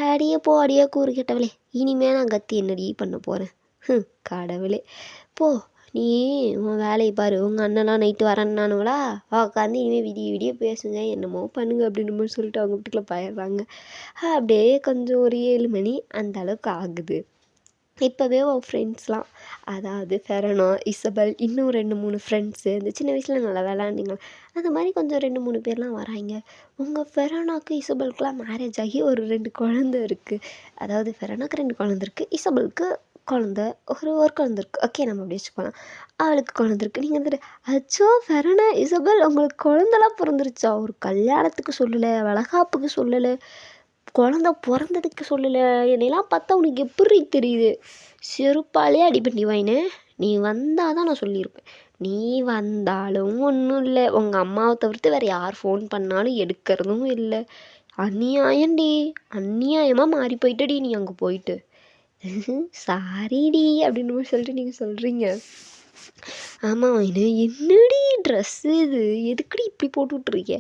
அடியே போ, அடியே கூறு கேட்டவளே, இனிமேல் நான் கத்தி என்னடி பண்ண போகிறேன்? கடவுளே, போ நீ உன் வேலையை பாரு. உங்கள் அண்ணன்லாம் நைட்டு வரேன்னானுங்களா, உட்காந்து இனிமேல் விடிய பேசுங்க, என்னமோ பண்ணுங்க அப்படின்னு சொல்லிட்டு அவங்க வீட்டுக்குள்ளே போயிடுறாங்க. அப்படியே கொஞ்சம் ஒரு 7 மணி அந்த அளவுக்கு ஆகுது. இப்போவே உன் ஃப்ரெண்ட்ஸ்லாம், அதாவது ஃபெரனா, இசபெல், இன்னும் 2-3 ஃப்ரெண்ட்ஸு, இந்த சின்ன வயசில் நல்லா விளாண்டிங்க, அந்த மாதிரி கொஞ்சம் 2-3 பேர்லாம் வராங்க. உங்கள் ஃபெரனாக்கு இசபெலுக்குலாம் மேரேஜ் ஆகி ஒரு 2 குழந்த இருக்குது. அதாவது ஃபெரனாக்கு 2 குழந்த இருக்குது, இசபெலுக்கு ஒரு குழந்த இருக்குது. ஓகே, நம்ம அப்படி வச்சுக்கலாம். அவளுக்கு குழந்த இருக்குது. நீங்கள் வந்துட்டு அச்சோ ஃபெரனா, இசபெல் உங்களுக்கு குழந்தலாம் பிறந்துருச்சா? ஒரு கல்யாணத்துக்கு சொல்லலை, வளகாப்புக்கு சொல்லலை, குழந்த பிறந்ததுக்கு சொல்லலை. என்னையெல்லாம் பார்த்தா உனக்கு எப்படி தெரியுது? செருப்பாலே அடிப்பண்டி வாயினே. நீ வந்தால் தான் நான் சொல்லியிருப்பேன். நீ வந்தாலும் ஒன்றும் இல்லை, உங்கள் அம்மாவை தவிர்த்து வேறு யார் ஃபோன் பண்ணாலும் எடுக்கிறதும் இல்லை. அநியாயம்டி, அநியாயமாக மாறி போயிட்டடி நீ அங்கே போயிட்டு. சாரிடி அப்படின்னு சொல்லிட்டு நீங்கள் சொல்கிறீங்க. ஆமாம், என்னடி ட்ரெஸ்ஸு இது, எதுக்குடி இப்படி போட்டுட்ருக்கே?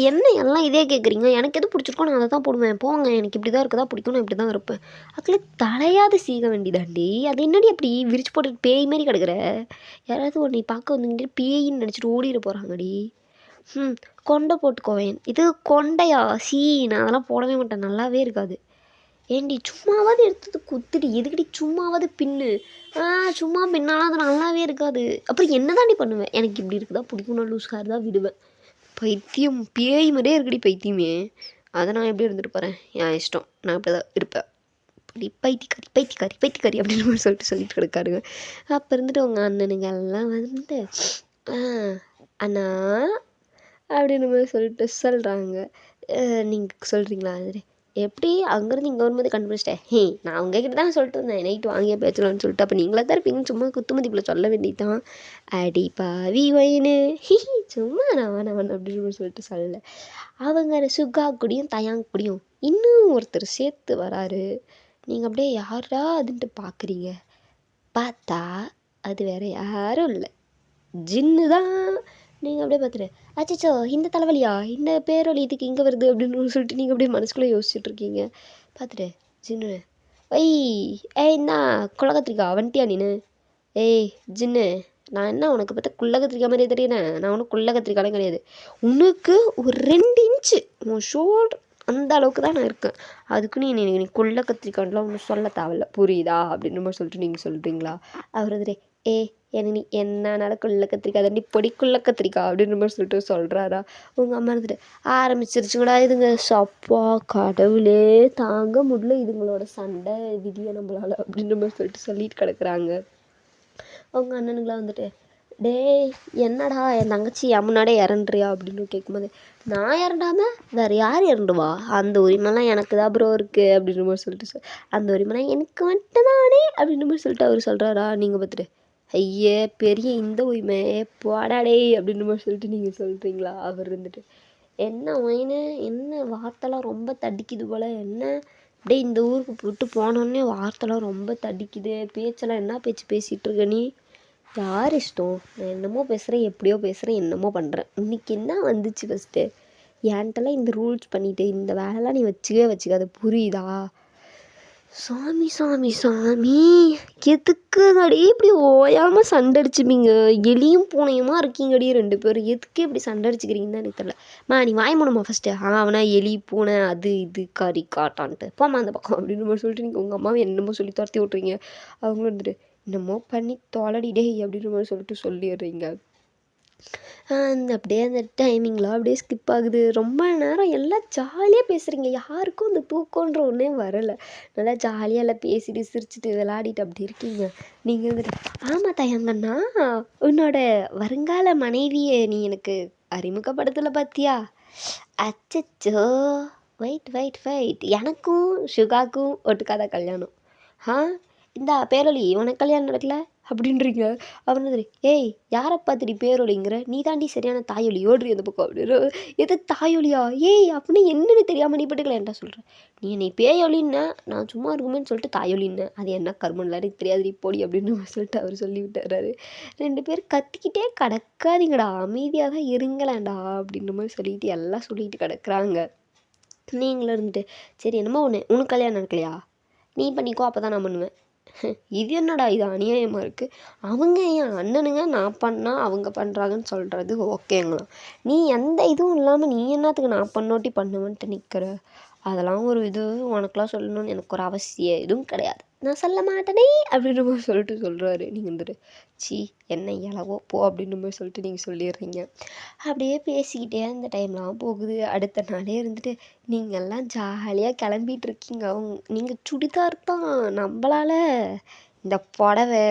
என்ன எல்லாம் இதே கேட்குறீங்க? எனக்கு எது பிடிச்சிருக்கோ நான் அதை தான் போடுவேன். போங்க, எனக்கு இப்படி தான் இருக்குதா பிடிக்கும், நான் இப்படி தான் இருப்பேன். அதில் தலையாவது சீக வேண்டிதாண்டி. அது என்னடி அப்படி விரிச்சு போட்டுட்டு பேய் மாதிரி கிடக்குற? யாராவது உன்னை பார்க்க வந்துங்கிட்டு பேயின்னு நினச்சிட்டு ஓடிட போகிறாங்கடி. கொண்டை போட்டுக்கோவேன். இது கொண்டையா? நான் அதெல்லாம் போடவே மாட்டேன், நல்லாவே இருக்காது. ஏண்டி சும்மாவது எடுத்தது குத்துடி, எதுக்கடி சும்மாவது பின்னு? சும்மா பின்னாலும் அது நல்லாவே இருக்காது. அப்புறம் என்ன தாண்டி பண்ணுவேன்? எனக்கு இப்படி இருக்குதா பிடிக்கும், நான் லூஸ்கார் தான் விடுவேன். பைத்தியம், பேய் மாதிரியே இருக்குடி பைத்தியமே. அதை நான் எப்படி இருந்துட்டு போகிறேன்? என் இஷ்டம், நான் இப்படி தான் இருப்பேன். இப்படி பைத்தியக்காரி அப்படின்னு சொல்லிட்டு கிடக்காருங்க. அப்போ இருந்துட்டு உங்கள் அண்ணனுங்க எல்லாம் வந்துட்டு அண்ணா அப்படின்னு சொல்லிட்டு சொல்கிறாங்க. நீங்கள் சொல்கிறீங்களா? அது எப்படி அங்கேருந்து இங்கே வரும்போது கண்டுபிடிச்சிட்டேன்? நான் உங்ககிட்ட தான் சொல்லிட்டு இருந்தேன் நைட்டு வாங்கியே பேசலாம்னு சொல்லிட்டு. அப்போ நீங்களா தான் இருப்பீங்கன்னு சும்மா குத்துமதிப்பில் சொல்ல வேண்டியதான். அடி பாவி ஒயினு சும்மா நான் அப்படின்னு சொல்லிட்டு சொல்லலை. அவங்க சுகா கூடயும் தயாங் கூடயும் இன்னும் ஒருத்தர் சேர்த்து வராரு. நீங்கள் அப்படியே யாரா அதுன்ட்டு பார்க்குறீங்க. பார்த்தா அது வேறு யாரும் இல்லை, ஜின்னு தான். நீங்கள் அப்படியே பார்த்துட்டு அச்சோ இந்த தலைவலியா, இந்த பேரொலி இதுக்கு இங்கே வருது அப்படின்னு சொல்லிட்டு நீங்கள் அப்படியே மனசுக்குள்ளே யோசிச்சுட்டு இருக்கீங்க. பார்த்துட்டு ஜின்னு என்ன குலகத்திரிக்கா வந்துட்டியா நீனு? ஜின்னு நான் என்ன உனக்கு பார்த்தா குள்ள கத்திரிக்காய் மாதிரியே தெரியறேன்? நான் ஒன்றும் குள்ள கத்திரிக்காயும் கிடையாது. உனக்கு ஒரு 2 இன்ச்சு உன் ஷோல்டர் அந்த அளவுக்கு தான் நான் இருக்கேன். அதுக்கு நீ குள்ள கத்திரிக்காய்லாம் ஒன்றும் சொல்ல தேவையில்ல, புரியுதா அப்படின்னு மாதிரி சொல்லிட்டு நீங்கள் சொல்கிறீங்களா? அவர் வந்துட்டு என்ன நீ என்னன்னால குள்ள கத்திரிக்காய் தாண்டி பொடி குள்ள கத்திரிக்காய் அப்படின்ற மாதிரி சொல்லிட்டு சொல்கிறாரா? உங்கள் அம்மா இருந்துட்டு ஆரம்பிச்சிருச்சுங்கடா இதுங்க. சப்பா கடவுளே தாங்க முடியல இதுங்களோட சண்டை விதியை நம்மளால் அப்படின்ற மாதிரி சொல்லிட்டு சொல்லிட்டு கிடக்குறாங்க. அவங்க அண்ணனுங்களாம் வந்துட்டு டேய் என்னடா என் தங்கச்சி என் முன்னாடியே இறண்டுறியா அப்படின்னு கேட்கும்போது, நான் இறண்டாமல் வேறு யார் இறண்டுவா? அந்த உரிமைலாம் எனக்கு தான் ப்ரோ இருக்குது அப்படின்ற மாதிரி சொல்லிட்டு அந்த உரிமைலாம் எனக்கு மட்டும்தானே அப்படின்ற மாதிரி சொல்லிட்டு அவர் சொல்கிறாரா? நீங்கள் பார்த்துட்டு ஐயே பெரிய இந்த உரிமை போடாடே அப்படின்ற மாதிரி சொல்லிட்டு நீங்கள் சொல்கிறீங்களா? அவர் இருந்துட்டு என்ன ஒயினு, என்ன வார்த்தைலாம் ரொம்ப தடிக்குது போல், என்ன அப்படியே இந்த ஊருக்கு விட்டு போனோடனே வார்த்தைலாம் ரொம்ப தடிக்குது, பேச்செல்லாம் என்ன பேச்சு பேசிகிட்டு இருக்க நீ? யார் இஷ்டம்? நான் என்னமோ பேசுகிறேன், எப்படியோ பேசுகிறேன், என்னமோ பண்ணுறேன். இன்னைக்கு என்ன வந்துச்சு ஃபஸ்ட்டு? என்கிட்டலாம் இந்த ரூல்ஸ் பண்ணிவிட்டு இந்த வேலைலாம் நீ வச்சுக்காது, புரியுதா? சாமி சாமி சாமி எதுக்குங்கடி இப்படி ஓயாமல் சண்டை அடிச்சுப்பீங்க? எலியும் பூனையுமா இருக்கீங்கடி 2 பேரும். எதுக்கு இப்படி சண்டை அடிச்சுக்கிறீங்கன்னு எனக்கு தெரியல. நீ வாய் மூடமா ஃபஸ்ட்டு. அவனா எலி பூனை அது இது கறி காட்டான்ட்டு போமா அந்த பக்கம் அப்படின்னு மாதிரி சொல்லிட்டு நீங்கள் உங்கள் அம்மாவை என்னமோ சொல்லி துரத்தி விட்றீங்க. அவங்களும் வந்துட்டு என்னமோ பண்ணி தொலைடிடே அப்படின்ற மாதிரி சொல்லிட்டு சொல்லிடுறீங்க. அப்படியே அந்த டைமிங்லாம் அப்படியே ஸ்கிப் ஆகுது. ரொம்ப நேரம் எல்லாம் ஜாலியாக பேசுகிறீங்க, யாருக்கும் அந்த தூக்கன்ற ஒன்றே வரலை. நல்லா ஜாலியாக எல்லாம் பேசிட்டு சிரிச்சுட்டு விளையாடிட்டு அப்படி இருக்கீங்க. நீங்கள் வந்துட்டு ஆமாம் தயங்கண்ணா, உன்னோட வருங்கால மனைவியை நீ எனக்கு அறிமுகப்படுத்தலை பார்த்தியா? அச்சச்சோ வெயிட் எனக்கும் சுகாக்கும் ஒட்டுக்காத கல்யாணம். இந்த பேரொலி உனக்கு கல்யாணம் நடக்கல அப்படின்றீங்க. அவர் யாரை பார்த்துடி பேரொலிங்கிற? நீ தாண்டி சரியான தாயொலி, ஓடுறி அந்த பக்கம் அப்படின்னு. எது தாயொலியா? அப்படின்னு என்னன்னு தெரியாமல் நீ பட்டுக்கல என்ன சொல்கிறேன்? நீ என்னை பேயொலின்னா நான் சும்மா இருக்குமேன்னு சொல்லிட்டு தாயொலின்னு அது என்ன கர்மன்லாம் எனக்கு தெரியாது போடி அப்படின்னு சொல்லிட்டு அவர் சொல்லி விட்டுறாரு. 2 பேர் கத்திக்கிட்டே கிடக்காதீங்கடா, அமைதியாக தான் இருங்களேன்டா அப்படின்ற மாதிரி சொல்லிட்டு எல்லாம் சொல்லிட்டு கிடக்குறாங்க. நீங்களும் இருந்துட்டு சரி என்னமோ உனக்கு கல்யாணம் நடக்கலையா? நீ பண்ணிக்கோ, அப்போ தான் நான் பண்ணுவேன். இது என்னடா இது அநியாயமாக இருக்குது? அவங்க என் அண்ணனுங்க, நான் பண்ணால் அவங்க பண்ணுறாங்கன்னு சொல்கிறது ஓகேங்களாம். நீ எந்த இதுவும் இல்லாமல் நீ என்னத்துக்கு நான் பண்ணோட்டி பண்ணுவேன்ட்டு நிற்கிற? அதெல்லாம் ஒரு இது உனக்குலாம் சொல்லணும்னு எனக்கு ஒரு அவசியம் எதுவும் கிடையாது, நான் சொல்ல மாட்டேனே அப்படின்ற மாதிரி சொல்லிட்டு சொல்கிறாரு. நீங்கள் வந்துட்டு என்ன இலவோ போ அப்படின்ற மாதிரி சொல்லிட்டு நீங்கள் சொல்லிடுறீங்க. அப்படியே பேசிக்கிட்டே அந்த டைம்லாம் போகுது. அடுத்த நாளே இருந்துட்டு நீங்கள்லாம் ஜாலியாக கிளம்பிட்டு இருக்கீங்க. நீங்கள் சுடிதார் தான், நம்மளால் இந்த புடவை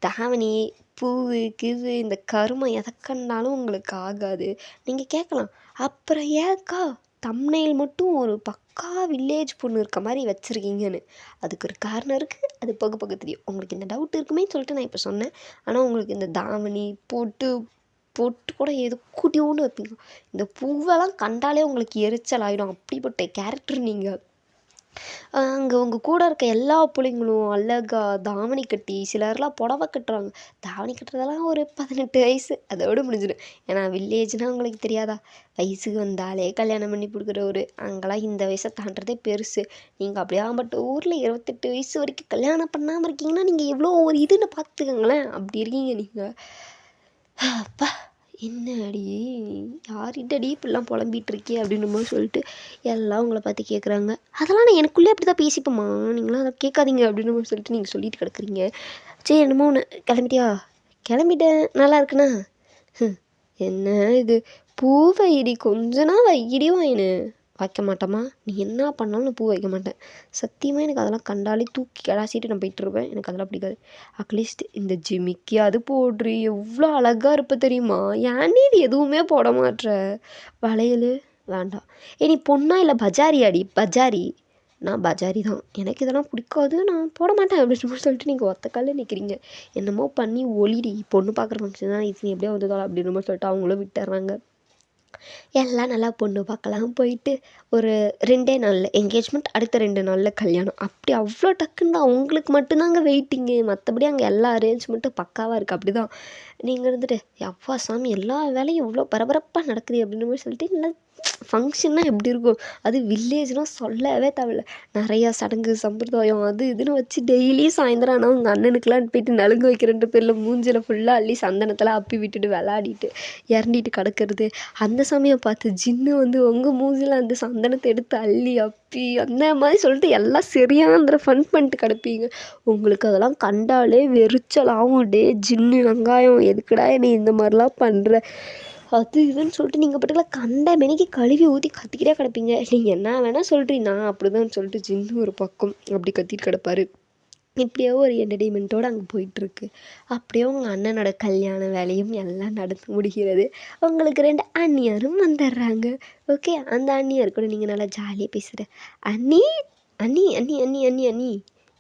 தாவணி பூவு கிவு இந்த கருமை எதக்கண்டாலும் உங்களுக்கு ஆகாது. நீங்கள் கேட்கலாம் அப்புறம் ஏக்கா தம்ப்நெயில் மட்டும் ஒரு பக்கா வில்லேஜ் பொண்ணு இருக்க மாதிரி வச்சுருக்கீங்கன்னு. அதுக்கு ஒரு காரணம் இருக்குது, அது போக தெரியும். உங்களுக்கு இந்த டவுட் இருக்குமேன்னு சொல்லிட்டு நான் இப்போ சொன்னேன். ஆனால் உங்களுக்கு இந்த தாவணி பொட்டு கூட ஏதோ குட்டியோன்னு வைப்பீங்க. இந்த பூவெல்லாம் கண்டாலே உங்களுக்கு எரிச்சல் ஆகிடும். அப்படிப்பட்ட கேரக்டர் நீங்கள். அங்கே உங்கள் கூட இருக்க எல்லா பிள்ளைங்களும் அழகா தாவணி கட்டி, சிலர்லாம் புடவை கட்டுறாங்க. தாவணி கட்டுறதெல்லாம் ஒரு 18 வயசு அதோடு முடிஞ்சிடும். ஏன்னா வில்லேஜ்னால் உங்களுக்கு தெரியாதா? வயசுக்கு வந்தாலே கல்யாணம் பண்ணி கொடுக்குற அங்கெல்லாம் இந்த வயசை தாண்டதே பெருசு. நீங்கள் அப்படியே பட் ஊரில் 28 வயசு வரைக்கும் கல்யாணம் பண்ணாமல் இருக்கீங்கன்னா நீங்கள் எவ்வளோ ஒரு இதுன்னு பார்த்துக்கங்களேன். அப்படி இருக்கீங்க நீங்கள். அப்பா என்னடி யார்கிட்டடி இப்படிலாம் புலம்பிகிட்டு இருக்கே அப்படின்ற மாதிரி சொல்லிட்டு எல்லாம் உங்களை பார்த்து கேட்குறாங்க. அதெல்லாம் நான் எனக்குள்ளே அப்படி தான் பேசிப்போம்மா, நீங்களாம் அதை கேட்காதீங்க அப்படின்ற மாதிரி சொல்லிட்டு நீங்கள் சொல்லிட்டு கிடக்குறீங்க. சரி என்னமோ ஒன்று கிளம்பிட்டியா? கிளம்பிட்டேன். நல்லா இருக்குண்ணா. என்ன இது பூவை இடி கொஞ்ச நாள் வையிடி வாயினு வைக்க மாட்டேம்மா. நீ என்ன பண்ணாலும் நான் பூ வைக்க மாட்டேன் சத்தியமாக. எனக்கு அதெல்லாம் கண்டாலே தூக்கி கிடாசிட்டு நான் போயிட்டுருப்பேன். எனக்கு அதெல்லாம் பிடிக்காது. அட்லீஸ்ட் இந்த ஜிமிக்கியாவது போடுறி, எவ்வளோ அழகாக இருப்ப தெரியுமா? ஏன்னே இது எதுவுமே போட மாட்ற? வளையல் வேண்டாம். நீ பொண்ணா இல்லை பஜாரியாடி? பஜாரி நான் பஜாரி தான், எனக்கு இதெல்லாம் பிடிக்காது, நான் போட மாட்டேன் அப்படின்னு சொல்லிட்டு நீங்கள் ஒத்த காலில் நிற்கிறீங்க. என்னமோ பண்ணி ஒளிடி, பொண்ணு பார்க்குற ஃபங்க்ஷன் தான் இது, எப்படியோ வந்துதோ அப்படின்னு சொல்லிட்டு அவங்களும் விட்டுறாங்க. எல்லாம் நல்லா பொண்ணு பார்க்கலாம் போயிட்டு ஒரு 2 நாளில் என்கேஜ்மெண்ட், அடுத்த 2 நாளில் கல்யாணம். அப்படி அவ்வளோ டக்குன்னு தான். உங்களுக்கு மட்டும்தாங்க வெயிட்டிங்கு, மற்றபடி அங்கே எல்லா அரேஞ்ச்மெண்ட்டும் பக்காவாக இருக்குது. அப்படி தான் நீங்கள் இருந்துட்டு அப்பா சாமி எல்லா வேலையும் இவ்வளோ பரபரப்பாக நடக்குது அப்படின்னு மாதிரி சொல்லிட்டு இல்லை. ஃபங்க்ஷன்னா எப்படி இருக்கும், அது வில்லேஜ்னால் சொல்லவே தேவையில்ல. நிறையா சடங்கு சம்பிரதாயம் அது இதுன்னு வச்சு டெய்லியும் சாயந்தரம் ஆனால் உங்கள் அண்ணனுக்குலாம் போயிட்டு நலுங்கு வைக்கிறன்ற பேரில் மூஞ்சில் ஃபுல்லாக அள்ளி சந்தனத்தில் அப்பி விட்டுட்டு விளாடிட்டு இறண்டிட்டு கிடக்கிறது. அந்த சமயம் பார்த்து ஜின்னு வந்து உங்கள் மூஞ்சில் அந்த சந்தனத்தை எடுத்து அள்ளி அப்பி அந்த மாதிரி சொல்லிட்டு எல்லாம் சரியாந்திர ஃபன் பண்ணிட்டு கிடப்பீங்க. உங்களுக்கு அதெல்லாம் கண்டாலே வெறிச்சலாகும். டே ஜின்னு வெங்காயம் எதுக்குடா நீ இந்த மாதிரிலாம் பண்ணுற அது இதுன்னு சொல்லிட்டு நீங்கள் பாட்டுக்கெல்லாம் கண்ட மெனிக்கு கழுவி ஊற்றி கத்திக்கிட்டே கிடப்பீங்க. நீங்கள் என்ன வேணால் சொல்கிறீங்க, நான் அப்படி தான் சொல்லிட்டு ஜின்னு ஒரு பக்கம் அப்படி கத்திட்டு கிடப்பாரு. இப்படியோ ஒரு என்டர்டெயின்மெண்ட்டோடு அங்கே போயிட்டுருக்கு. அப்படியே உங்கள் அண்ணனோட கல்யாண வேலையும் எல்லாம் நடந்து முடிகிறது. உங்களுக்கு 2 அண்ணியாரும் வந்துடுறாங்க. ஓகே, அந்த அண்ணியார் கூட நீங்கள் நல்லா ஜாலியாக பேசுகிற அண்ணி அண்ணி அண்ணி அண்ணி அண்ணி அண்ணி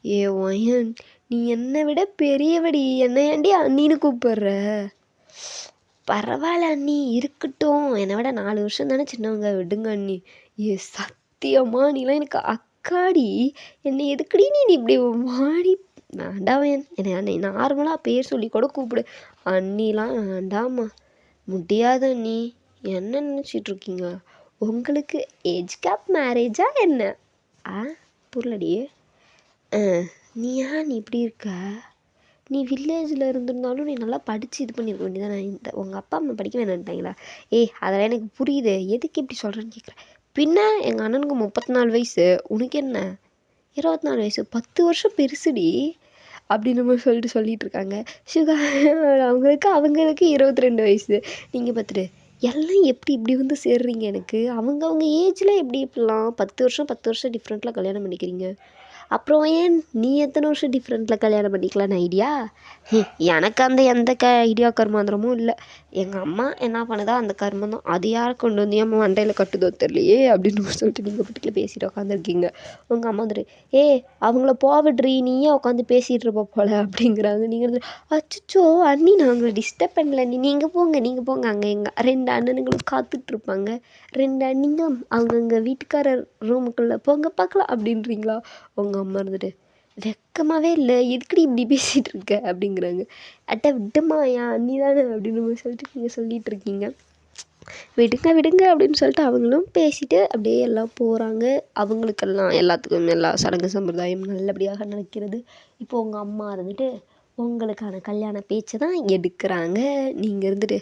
ஏ ஒயன், நீ என்னை விட பெரியவடி, என்னை ஏண்டி அண்ணின்னு கூப்பிட்ற? பரவாயில்ல அண்ணி, இருக்கட்டும், என்னை விட 4 வருஷம் தானே சின்னவங்க, விடுங்க அண்ணி. ஏ சத்தியமா நீலாம் எனக்கு அக்காடி, என்னை எதுக்குடி நீ இப்படி மாடி வேண்டாம். என்னை நார்மலாக பேர் சொல்லி கூட கூப்பிடு, அண்ணிலாம் வேண்டாமா. முடியாது அண்ணி. என்ன நினச்சிட்ருக்கீங்க, உங்களுக்கு ஏஜ் கேப் மேரேஜா என்ன? புரியலடி. நீ ஏன் நீ இப்படி இருக்க? நீ வில்லேஜில் இருந்திருந்தாலும் நீ நல்லா படித்து இது பண்ணியிருக்க வேண்டியதானே. இந்த உங்கள் அப்பா அம்மா படிக்க வேணான்ட்டாங்களா? அதெல்லாம் எனக்கு புரியுது, எதுக்கு இப்படி சொல்கிறேன்னு கேட்குறேன். பின்ன எங்கள் அண்ணனுக்கு 34 வயசு, உனக்கு என்ன 24 வயசு, 10 வருஷம் பெருசுடி அப்படின்னு நம்ம சொல்லிட்டு இருக்காங்க. அவங்களுக்கு 22 வயசு. நீங்கள் பார்த்துட்டு எல்லாம் எப்படி இப்படி வந்து சேர்றீங்க எனக்கு? அவங்க ஏஜில் எப்படி இப்படிலாம் 10 வருஷம் டிஃப்ரெண்ட்டில் கல்யாணம் பண்ணிக்கிறீங்க? அப்புறம் ஏன் நீ எத்தனை வருஷம் டிஃப்ரெண்ட்டில் கல்யாணம் பண்ணிக்கலான்னு ஐடியா? எனக்கு அந்த எந்த ஐடியா கர்மாந்திரமும் இல்லை. எங்கள் அம்மா என்ன பண்ணுதோ அந்த கர்மம் தான். அது யாரை கொண்டு வந்து என் மண்டையில் கட்டுதோ தெரியலையே அப்படின்னு சொல்லிட்டு நீங்கள் வீட்டுக்குள்ள பேசிட்டு உட்காந்துருக்கீங்க. உங்கள் அம்மா வந்துட்டு அவங்கள போவிட்றி, நீயே உட்காந்து பேசிகிட்டு இருப்ப போல அப்படிங்கிறாங்க. நீங்கள் வந்து அச்சோ அண்ணி, நான் உங்களை டிஸ்டர்ப் பண்ணல அண்ணி, நீங்கள் போங்க. அங்கே எங்கள் 2 அண்ணனுங்களும் காத்துட்ருப்பாங்க. 2 அண்ணிங்க அவங்கங்க வீட்டுக்காரர் ரூமுக்குள்ளே போங்க பார்க்கலாம் அப்படின்றீங்களா? உங்கள் அம்மா இருந்துட்டு வெக்கமாகவே இல்லை, எதுக்குடி இப்படி பேசிகிட்டு இருக்க அப்படிங்கிறாங்க. விடுமா என் அண்ணி தானே அப்படின்னு சொல்லிட்டு நீங்கள் சொல்லிகிட்டு இருக்கீங்க. விடுங்க அப்படின்னு சொல்லிட்டு அவங்களும் பேசிட்டு அப்படியே எல்லாம் போகிறாங்க. அவங்களுக்கெல்லாம் எல்லாத்துக்கும் எல்லா சடங்கு சம்பிரதாயம் நல்லபடியாக நடக்கிறது. இப்போ உங்கள் அம்மா இருந்துட்டு உங்களுக்கான கல்யாண பேச்சை தான் எடுக்கிறாங்க. நீங்கள் இருந்துட்டு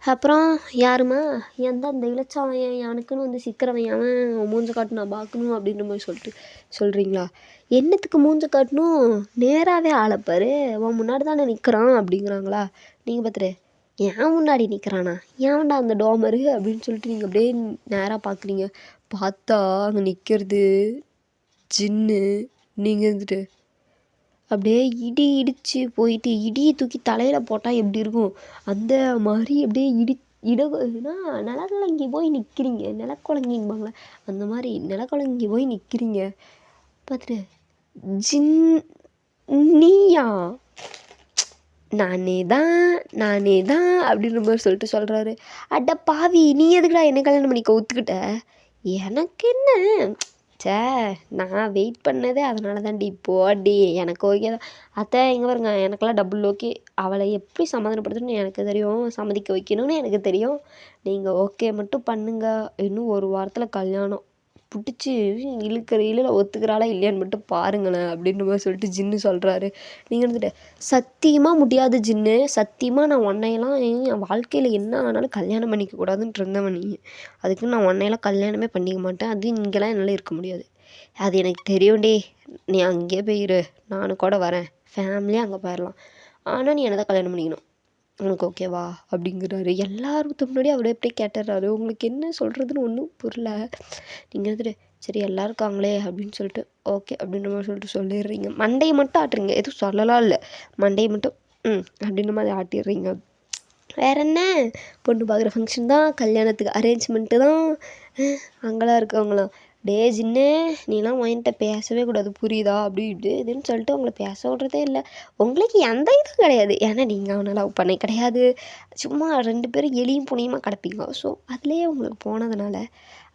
அப்புறம் யாருமா அந்த இளச்சாவையன் எனக்குன்னு வந்து சிக்கிறவன் அவன் மூஞ்ச காட்டு நான் பார்க்கணும் அப்படின்ற மாதிரி சொல்கிறீங்களா? என்னத்துக்கு மூஞ்ச காட்டணும், நேராகவே ஆளப்பாரு, உன் முன்னாடி தானே நிற்கிறான் அப்படிங்கிறாங்களா? நீங்கள் பார்த்துட்டு ஏன் முன்னாடி நிற்கிறானா, ஏன்டா அந்த டோமரு அப்படின்னு சொல்லிட்டு நீங்கள் அப்படியே நேராக பார்க்குறீங்க. பார்த்தா அங்கே நிற்கிறது ஜின்னு. நீங்கள் இருந்துட்டு அப்படியே இடிச்சு போயிட்டு இடியை தூக்கி தலையில் போட்டால் எப்படி இருக்கும் அந்த மாதிரி அப்படியே நிலக்குழங்கி போய் நிற்கிறீங்க. நிலக்குழங்கின்பாங்களே அந்த மாதிரி நிலக்குழங்கி போய் நிற்கிறீங்க. பார்த்துட்டு நீயா? நானே தான் அப்படின்ற மாதிரி சொல்லிட்டு சொல்கிறாரு. அட பாவி, நீ எதுக்குடா என்ன கல்யாணம் பண்ணிக்க ஒத்துக்கிட்ட? எனக்கு என்ன, நான் வெயிட் பண்ணதே அதனால தான்டி. போடி, எனக்கு ஓகே தான் அத்தை. எங்கே பாருங்க, எனக்கெல்லாம் டபுள் ஓகே. அவளை எப்படி சமாதானப்படுத்தணும்னு எனக்கு தெரியும், சம்மதிக்க வைக்கணும்னு எனக்கு தெரியும். நீங்கள் ஓகே மட்டும் பண்ணுங்க. இன்னும் 1 வாரத்தில் கல்யாணம். பிடிச்சி இழுக்கிற ஒத்துக்கிறாளா இல்லையான்னு மட்டும் பாருங்களேன் அப்படின்ற மாதிரி சொல்லிட்டு ஜின்னு சொல்கிறாரு. நீங்கள் வந்துட்டு சத்தியமாக முடியாது ஜின்னு, சத்தியமாக நான் உன்னையெல்லாம் என் வாழ்க்கையில் என்ன ஆனாலும் கல்யாணம் பண்ணிக்க கூடாதுன்ட்டு இருந்தவன் நீ. அதுக்கு நான் உன்னையெல்லாம் கல்யாணமே பண்ணிக்க மாட்டேன். அது இங்கெல்லாம் என்னால் இருக்க முடியாது. அது எனக்கு தெரியும்டே, நீ அங்கேயே போயிரு, நானும் கூட வரேன், ஃபேமிலியாக அங்கே போயிடலாம். ஆனால் நீ என்ன தான் கல்யாணம் பண்ணிக்கணும், உனக்கு ஓகேவா அப்படிங்கிறாரு. எல்லாருக்கும் முன்னாடி அவர் எப்படியே கேட்டுறாரு. உங்களுக்கு என்ன சொல்கிறதுன்னு ஒன்றும் புரியல. நீங்கள் வந்துட்டு சரி எல்லோரும் இருக்காங்களே அப்படின்னு சொல்லிட்டு ஓகே அப்படின்ற மாதிரி சொல்லிட்டு சொல்லிடுறீங்க. மண்டையை மட்டும் ஆட்டுறீங்க, எதுவும் சொல்லலாம் இல்லை, மண்டையை மட்டும் அப்படின்ற மாதிரி ஆட்டிடுறீங்க. வேற என்ன, பொண்ணு பார்க்குற ஃபங்க்ஷன் தான், கல்யாணத்துக்கு அரேஞ்ச்மெண்ட்டு தான். அங்கெல்லாம் இருக்கவங்களாம் டே ஜின்னு நீலாம் என்கிட்ட பேசவே கூடாது புரியுதா அப்படி இப்படி இதுன்னு சொல்லிட்டு உங்களை பேச விட்றதே இல்லை. உங்களுக்கு எந்த இதுவும் கிடையாது, ஏன்னா நீங்கள் அவனை லவ் பண்ணே கிடையாது. சும்மா 2 பேரும் எலியும் புனியுமா கிடப்பீங்க. ஸோ அதுலேயே உங்களுக்கு போனதுனால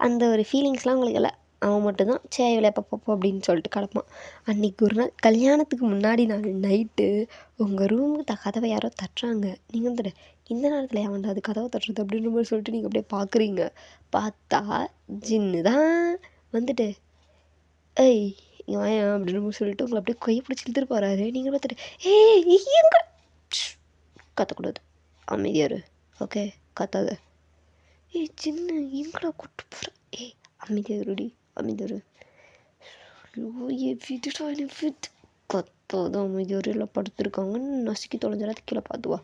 அந்த ஒரு ஃபீலிங்ஸ்லாம் உங்களுக்கு இல்லை. அவன் மட்டும்தான் சேவையில் எப்பப்போ அப்படின்னு சொல்லிட்டு கிடப்பான். அன்றைக்கி ஒரு நாள் கல்யாணத்துக்கு முன்னாடி நாள் நைட்டு உங்கள் ரூமுக்கு கதவை யாரோ தட்டுறாங்க. நீங்கள் வந்துட்டு இந்த நேரத்தில் அவன்டா அது கதவை தட்டுறது அப்படின்ற மாதிரி சொல்லிட்டு நீங்கள் அப்படியே பார்க்குறீங்க. பார்த்தா ஜின்னு தான் வந்துட்டு ஏய் இங்கே வாயன் அப்படின்ற மாதிரி சொல்லிட்டு உங்களை அப்படியே கையை பிடிச்சி இழுத்துட்டு போகிறாரு. நீங்கள் பார்த்துட்டு ஏய் எங்க கத்தக்கூடாது, அமைதியாரு, ஓகே, கத்தாத. ஏய் சின்ன எங்கடா கூட்டு போகிற, ஏய் அமைதியாருடி, அமைதியாரு, விட்டுட்டா என்ன விட்டு கத்தாதான் அமைதியாரு. எல்லாம் படுத்துருக்காங்கன்னு நசுக்கி தொலைஞ்சாலும் கீழே பார்த்துவா.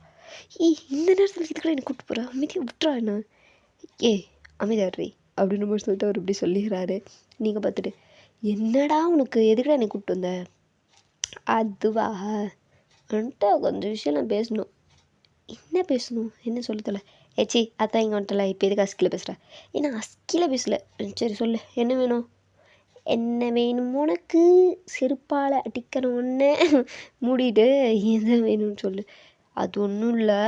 ஏய் இந்த நேரத்தில் இதுக்கெல்லாம் என்ன கூப்பிட்டு போகிற, அமைதியாக விட்டுறா என்ன, ஏய் அமைதியாடுறி அப்படின்ற மாதிரி சொல்லிட்டு அவர் இப்படி சொல்லிடுறாரு. நீங்கள் பார்த்துட்டு என்னடா உனக்கு எதுக்கடா என்னை கூப்பிட்டு வந்த, அதுவா வந்துட்டு கொஞ்சம் விஷயம் நான் பேசணும். என்ன பேசணும், என்ன சொல்லத்தல, ஏச்சி அதான் இங்கே வந்துட்டல, இப்போ எதுக்கு அஸ்கியில் பேசுகிற, ஏன்னா அஸ்கியில் பேசல, சரி சொல்லு என்ன வேணும், என்ன வேணும் உனக்கு, செருப்பால் அடிக்கணும்னு மூடிட்டு என்ன வேணும்னு சொல்லு. அது ஒன்றும் இல்லை,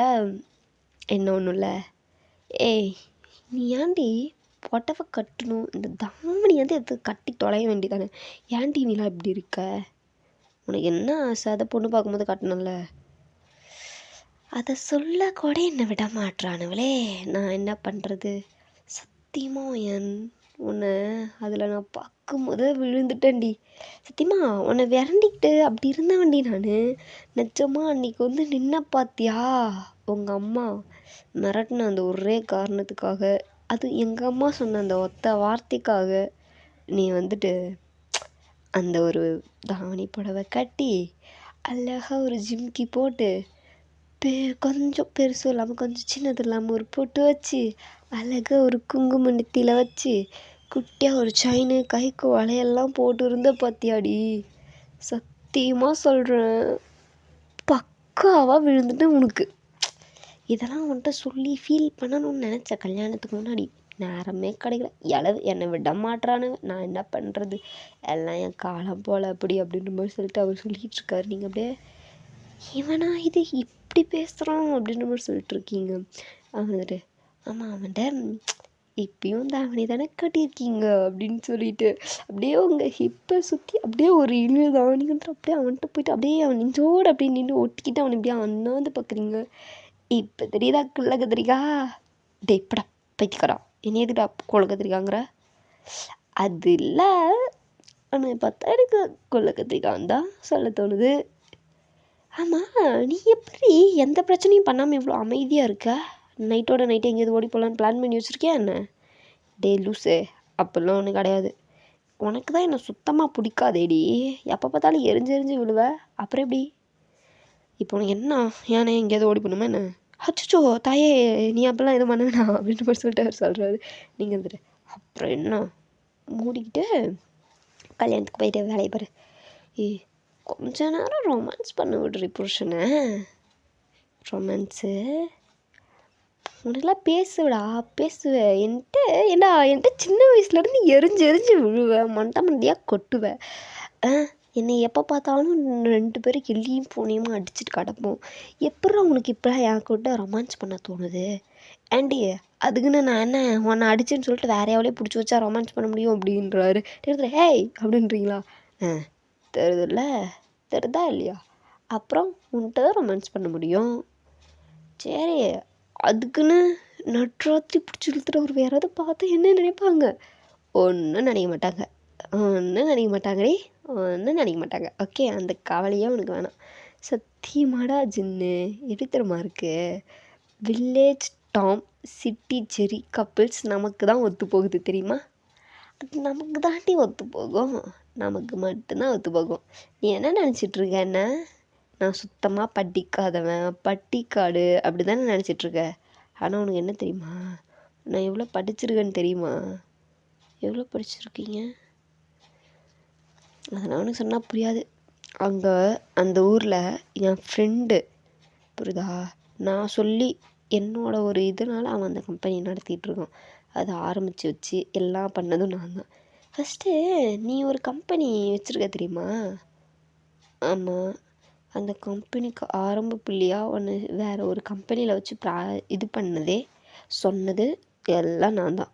என்ன ஒன்றும் இல்லை, ஏய் நீ ஏன்டி புடவை கட்டணும், இந்த தாவணி வந்து எது கட்டி தொலைய வேண்டியதானே, ஏன்டி நீலாம் இப்படி இருக்க, உனக்கு என்ன ஆசை, அதை பொண்ணு பார்க்கும்போது கட்டணும்ல, அதை சொல்ல கூட என்னை விட மாட்றானுங்களே, நான் என்ன பண்ணுறது, சத்தியமாக என் உன்னை அதில் நான் பார்க்கும்போது விழுந்துட்டேன்டி, சத்தியமாக உன்னை விரண்டிக்கிட்டு அப்படி இருந்தவன்டி நான். நிஜமாக அன்றைக்கி வந்து நின்ன பார்த்தியா, உங்கள் அம்மா மிரட்டின அந்த ஒரே காரணத்துக்காக, அது எங்கள் அம்மா சொன்ன அந்த ஒத்த வார்த்தைக்காக நீ வந்துட்டு அந்த ஒரு தாவணி புடவை கட்டி அழகாக ஒரு ஜிம்கி போட்டு கொஞ்சம் பெருசும் இல்லாமல் கொஞ்சம் சின்னது இல்லாமல் ஒரு பொட்டு வச்சு அழகாக ஒரு குங்கும நெத்தியில் வச்சு குட்டியாக ஒரு செயின் கைக்கு வளையெல்லாம் போட்டு இருந்த பார்த்தியாடி, சத்தியமாக சொல்கிறேன் பக்காவாக விழுந்துட்டு உனக்கு. இதெல்லாம் வந்துட்டு சொல்லி ஃபீல் பண்ணணும்னு நினச்சேன் கல்யாணத்துக்கு முன்னாடி, நேரமே கிடைக்கல, என்னை விட மாட்றானுங்க, நான் என்ன பண்ணுறது, எல்லாம் என் காலம் போல் அப்படி அப்படின்ற மாதிரி சொல்லிட்டு அவர் சொல்லிகிட்டு இருக்காரு. நீங்கள் அப்படியே இவனா இது இப்படி பேசுகிறான் அப்படின்ற மாதிரி சொல்லிட்டு இருக்கீங்க. அவன் வந்துட்டு ஆமாம் அவன்கிட்ட இப்பயும் தாவணி தானே கட்டியிருக்கீங்க அப்படின்னு சொல்லிட்டு அப்படியே உங்கள் ஹிப்பை சுற்றி அப்படியே ஒரு இழு தாவணி வந்துட்டு அப்படியே அவன்கிட்ட போயிட்டு அப்படியே அவன் நெஞ்சோடு அப்படியே நின்று ஒட்டிக்கிட்டு அவனை இப்படியே அண்ணாந்து பார்க்குறீங்க. இப்போ தெரியுதா குள்ள கத்திரிக்கா, டே இப்படா பைத்தியக்காரா, என்ன எதுடா கொள்ள கத்திரிக்காங்கிற, அது இல்லை அவனை பார்த்தா எனக்கு கொள்ள கத்திரிக்கான்னு தான் சொல்ல தோணுது. ஆமாம் நீ எப்படி எந்த பிரச்சனையும் பண்ணாமல் இவ்வளோ அமைதியாக இருக்க, நைட்டோட நைட்டு எங்கேயாவது ஓடி போகலான்னு பிளான் பண்ணி வச்சுருக்கியா என்ன, டே லூஸு அப்படிலாம் ஒன்றும் கிடையாது, உனக்கு தான் என்னை சுத்தமாக பிடிக்காதேடி, எப்போ பார்த்தாலும் எரிஞ்சு விழுவ, அப்புறம் எப்படி இப்போ உனக்கு என்ன, ஏன்னா எங்கேயாவது ஓடி போகணுமா என்ன, அச்சோ தாயே நீ அப்போல்லாம் எதுவும் பண்ண வேணாம் அப்படின்ற மாதிரி சொல்லிட்டு அவர் சொல்கிறாரு. நீங்கள் வந்துட்டு அப்புறம் என்ன மூடிக்கிட்டு கல்யாணத்துக்கு போயிட்டு வேலையை பாரு, கொஞ்ச நேரம் ரொமான்ஸ் பண்ண விடுறி புருஷனை, ரொமான்ஸு உனக்கெல்லாம் பேசுவடா பேசுவேன் என்கிட்ட சின்ன வயசுலேருந்து எரிஞ்சு விழுவேன், மண்டியாக கொட்டுவேன், என்னை எப்போ பார்த்தாலும் 2 பேரும் எல்லியும் பூனையுமா அடிச்சுட்டு கிடப்போம், எப்பட்றா உனக்கு இப்போ என் கூட ரொமான்ஸ் பண்ண தோணுது, ஆண்டி அதுக்குன்னு நான் என்ன உன்னை அடிச்சுன்னு சொல்லிட்டு வேற எவ்வளோ பிடிச்சி வச்சா ரொமான்ஸ் பண்ண முடியும் அப்படின்றாரு. ஹேய் அப்படின்றீங்களா, தெரியுதா இல்லையா, அப்புறம் உன்கிட்ட தான் ரொமான்ஸ் பண்ண முடியும், சரி அதுக்குன்னு நட்ராத்திரி பிடிச்சி இழுத்துட்டு அவர் வேறாவது பார்த்தா என்ன நினைப்பாங்க, ஒன்றும் நினைக்க மாட்டாங்க, ஓகே அந்த கவலையே உனக்கு வேணாம். சத்தியமாடா ஜின்னு எப்படி தெரியுமா இருக்குது, வில்லேஜ் டாம் சிட்டி ஜெரி கப்பிள்ஸ் நமக்கு தான் ஒத்து போகுது தெரியுமா, அது நமக்கு தாண்டி ஒத்து போகும், நமக்கு மட்டும்தான் ஒத்து போகும். நீ என்ன நினச்சிட்ருக்க, என்ன நான் சுத்தமாக பட்டிக்காடு அப்படி தானே நினச்சிட்ருக்க, ஆனால் உனக்கு என்ன தெரியுமா, நான் எவ்வளோ படிச்சிருக்கேன்னு தெரியுமா, எவ்வளோ படிச்சிருக்கீங்க, அதெல்லாம் அவனுக்கு சொன்னால் புரியாது. அங்கே அந்த ஊரில் என் ஃப்ரெண்டு புரியுதா, நான் சொல்லி என்னோட ஒரு இதனால் அவன் அந்த கம்பெனி நடத்திட்டுருக்கான், அதை ஆரம்பித்து வச்சு எல்லாம் பண்ணதும் நான் தான். ஃபஸ்ட்டு நீ ஒரு கம்பெனி வச்சுருக்க தெரியுமா? ஆமாம். அந்த கம்பெனிக்கு ஆரம்ப புள்ளியாக ஒன்று வேறு ஒரு கம்பெனியில் வச்சு இது பண்ணதே சொன்னது எல்லாம் நான் தான்.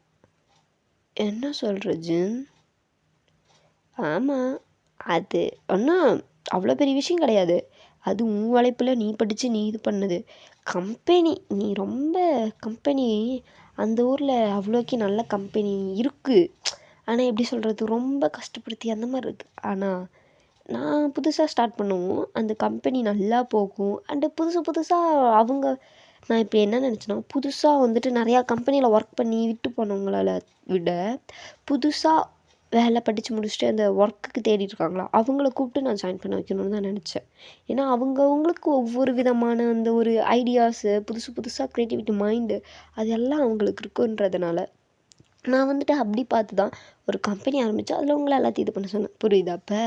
என்ன சொல்கிற ஜின்? ஆமாம், அது ஒன்றும் அவ்வளோ பெரிய விஷயம் கிடையாது. அது உன் உழைப்பில் நீ படித்து நீ இது பண்ணது. கம்பெனி நீ ரொம்ப கம்பெனி அந்த ஊரில் அவ்வளோக்கி நல்ல கம்பெனி இருக்குது. ஆனால் எப்படி சொல்கிறது, ரொம்ப கஷ்டப்படுத்தி அந்த மாதிரி இருக்குது. ஆனால் நான் புதுசாக ஸ்டார்ட் பண்ணுவோம், அந்த கம்பெனி நல்லா போகும். அண்டு புதுசாக அவங்க நான் இப்போ என்ன நினச்சேன்னா, புதுசாக வந்துட்டு நிறையா கம்பெனியில் ஒர்க் பண்ணி விட்டு போனவங்களால விட புதுசாக வேலை படித்து முடிச்சுட்டு அந்த ஒர்க்குக்கு தேடிட்டு இருக்காங்களா அவங்கள கூப்பிட்டு நான் ஜாயின் பண்ண வைக்கணும்னு தான் நினச்சேன். ஏன்னா அவங்களுக்கு ஒவ்வொரு விதமான அந்த ஒரு ஐடியாஸு புதுசாக க்ரியேட்டிவிட்டி மைண்டு அது எல்லாம் அவங்களுக்கு இருக்குன்றதுனால நான் வந்துட்டு அப்படி பார்த்து தான் ஒரு கம்பெனி ஆரம்பித்து அதில் உங்களை எல்லாத்தையும் இது பண்ண சொன்னேன். புரியுதா அப்போ?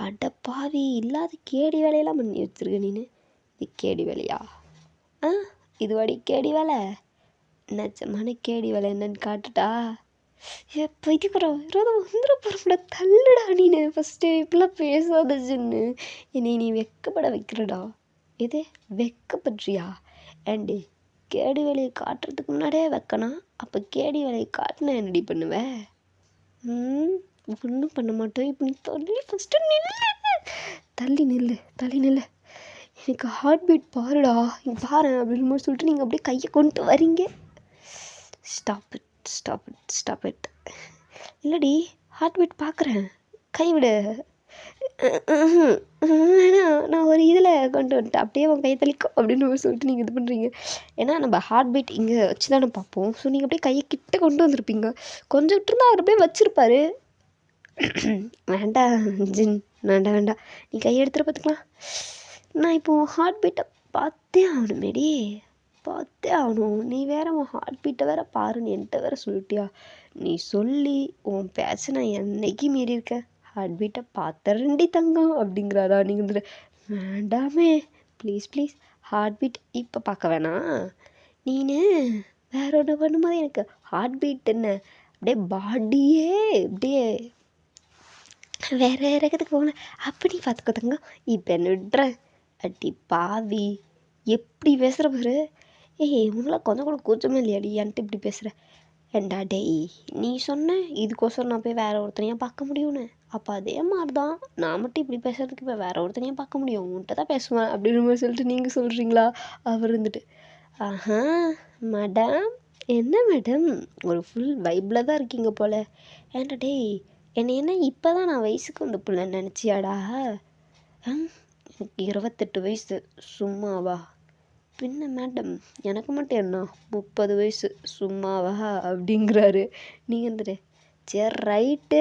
அட பாவி, இல்லாத கேடி வேலையெல்லாம் பண்ணி வச்சுருக்க நீನು. இது கேடி வேலையா? இது வாடி கேடி வேலை? நிஜமான கேடி வேலை என்னன்னு காட்டுட்டா? இப்போ இதுக்குறோம் இருபது வந்துட போகிறோம்ல, தள்ளுடா நீனு. ஃபஸ்ட்டு இப்படிலாம் பேசாத ஜின்னு, என்னை நீ வெக்கப்பட வைக்கிறடா. எது வெக்கப்படுறியா? ஏண்டி கேடி வேலையை காட்டுறதுக்கு முன்னாடியே வைக்கணும், அப்போ கேடி வேலையை காட்டினா என்னடி பண்ணுவேன்? ஒன்றும் பண்ண மாட்டேன். இப்போ நீ தள்ளி ஃபஸ்ட்டு நில்லு, தள்ளி நில்லு. எனக்கு ஹார்ட் பீட் பாருடா, இங்கே பாரு அப்படின்னு மாதிரி சொல்லிட்டு நீங்கள் அப்படியே கையை கொண்டு வரீங்க. Stop it. இல்லடி, ஹார்ட் பீட் பார்க்குறேன், கைவிடு. வேணாம், நான் ஒரு இதில் கொண்டு வந்துட்டேன், அப்படியே உன் கையை தள்ளிக்கோ அப்படின்னு சொல்லிட்டு நீங்கள் இது பண்ணுறீங்க. ஏன்னா நம்ம ஹார்ட் பீட் இங்கே வச்சு தானே பார்ப்போம். ஸோ நீங்கள் அப்படியே கையை கிட்ட கொண்டு வந்திருப்பீங்க. கொஞ்சம் விட்டுருந்தா அவர் அப்படியே வச்சுருப்பாரு. வேண்டாம் ஜின், வேண்டாம், நீ கையை எடுத்துகிட்டு பார்த்துக்கலாம். நான் இப்போது ஹார்ட் பீட்டை பார்த்தே ஆகணும். நீ வேற உன் ஹார்ட் பீட்டை வேற பாருன்னு என்கிட்ட வேற சொல்லிட்டியா? நீ சொல்லி உன் பேச்ச நான் என்னைக்கு மீறி இருக்கேன்? ஹார்ட் பீட்டை பார்த்தரண்டி தங்கம் அப்படிங்கிறாரா? நீங்கள் வந்துட்டு வேண்டாமே ப்ளீஸ் ஹார்ட் பீட் இப்போ பார்க்க வேணாம். நீனு வேற ஒன்று பண்ணும்போது எனக்கு ஹார்ட் பீட் என்ன அப்படியே பாடியே அப்படியே வேற இறக்கத்துக்கு போகணும். அப்படி பார்த்துக்கோ தங்கம். இப்போ என்ன விட்றேன்? அடி பாவி, எப்படி பேசுகிற பாரு. உங்களாம் கொஞ்சம் கூட கூச்சமே இல்லையாடி என்கிட்ட இப்படி பேசுகிற? ஏண்டா டேய், நீ சொன்ன இதுக்கோசரம் நான் போய் வேறு ஒருத்தனையாக பார்க்க முடியும்னு. அப்போ அதே மாதிரி தான் நான் மட்டும் இப்படி பேசுகிறதுக்கு இப்போ வேறு ஒருத்தனையாக பார்க்க முடியும், உன்கிட்ட தான் பேசுவேன் அப்படின்ற மாதிரி சொல்லிட்டு நீங்கள் சொல்கிறீங்களா? அவர் இருந்துட்டு மேடம், என்ன மேடம் ஒரு ஃபுல் வைப்பில் தான் இருக்கீங்க போல். ஏன்டா டேய், என்ன இப்போ தான் நான் வயசுக்கு வந்த பிள்ளைன்னு நினச்சியாடா? எனக்கு 28 வயசு, சும்மாவா? பின்ன மேடம் எனக்கு மட்டும் என்ன 30 வயசு, சும்மாவா அப்படிங்கிறாரு. நீங்கள் வந்துட்டு சரி ரைட்டு,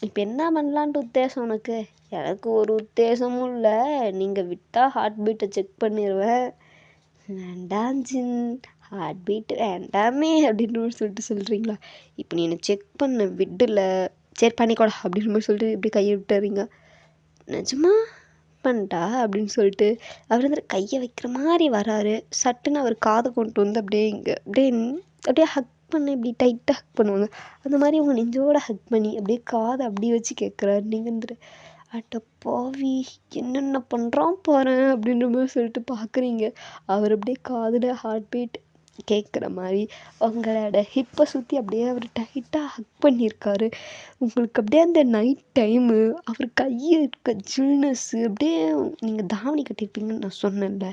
இப்போ என்ன பண்ணலான்ட்டு உத்தேசம் உனக்கு? எனக்கு ஒரு உத்தேசமும் இல்லை, நீங்கள் விட்டால் ஹார்ட் பீட்டை செக் பண்ணிடுவேன். வேண்டாம் ஜின், ஹார்ட் பீட் வேண்டாமே அப்படின்னு சொல்லிட்டு சொல்கிறீங்களா? இப்போ நீ என்னை செக் பண்ண விடல, சரி பண்ணிக்கூட அப்படின்னு மாதிரி சொல்லிட்டு இப்படி கையை விட்டுறீங்க. நிஜமா பண்ணிட்டா அப்படின்னு சொல்லிட்டு அவர் வந்துட்டு கையை வைக்கிற மாதிரி வராரு. சட்டுன்னு அவர் காதை கொண்டு வந்து அப்படியே ஹக் பண்ண, இப்படி டைட்டாக ஹக் பண்ணுவாங்க அந்த மாதிரி அவங்க நெஞ்சோட ஹக் பண்ணி அப்படியே காதை அப்படியே வச்சு கேட்குறாரு. நீங்கள் வந்துட்டு அட்ட பாவி என்னென்ன பண்ணுறான் போகிறேன் அப்படின்ற மாதிரி சொல்லிட்டு பார்க்குறீங்க. அவர் அப்படியே காதில் ஹார்ட் பீட் கேட்குற மாதிரி உங்களோட ஹிப்பை சுற்றி அப்படியே அவர் டைட்டாக ஹக் பண்ணியிருக்காரு. உங்களுக்கு அப்படியே அந்த நைட் டைமு அவர் கையை இருக்க ஜில்னஸ்ஸு அப்படியே நீங்கள் தாவணி கட்டியிருப்பீங்கன்னு நான் சொன்னேன்ல.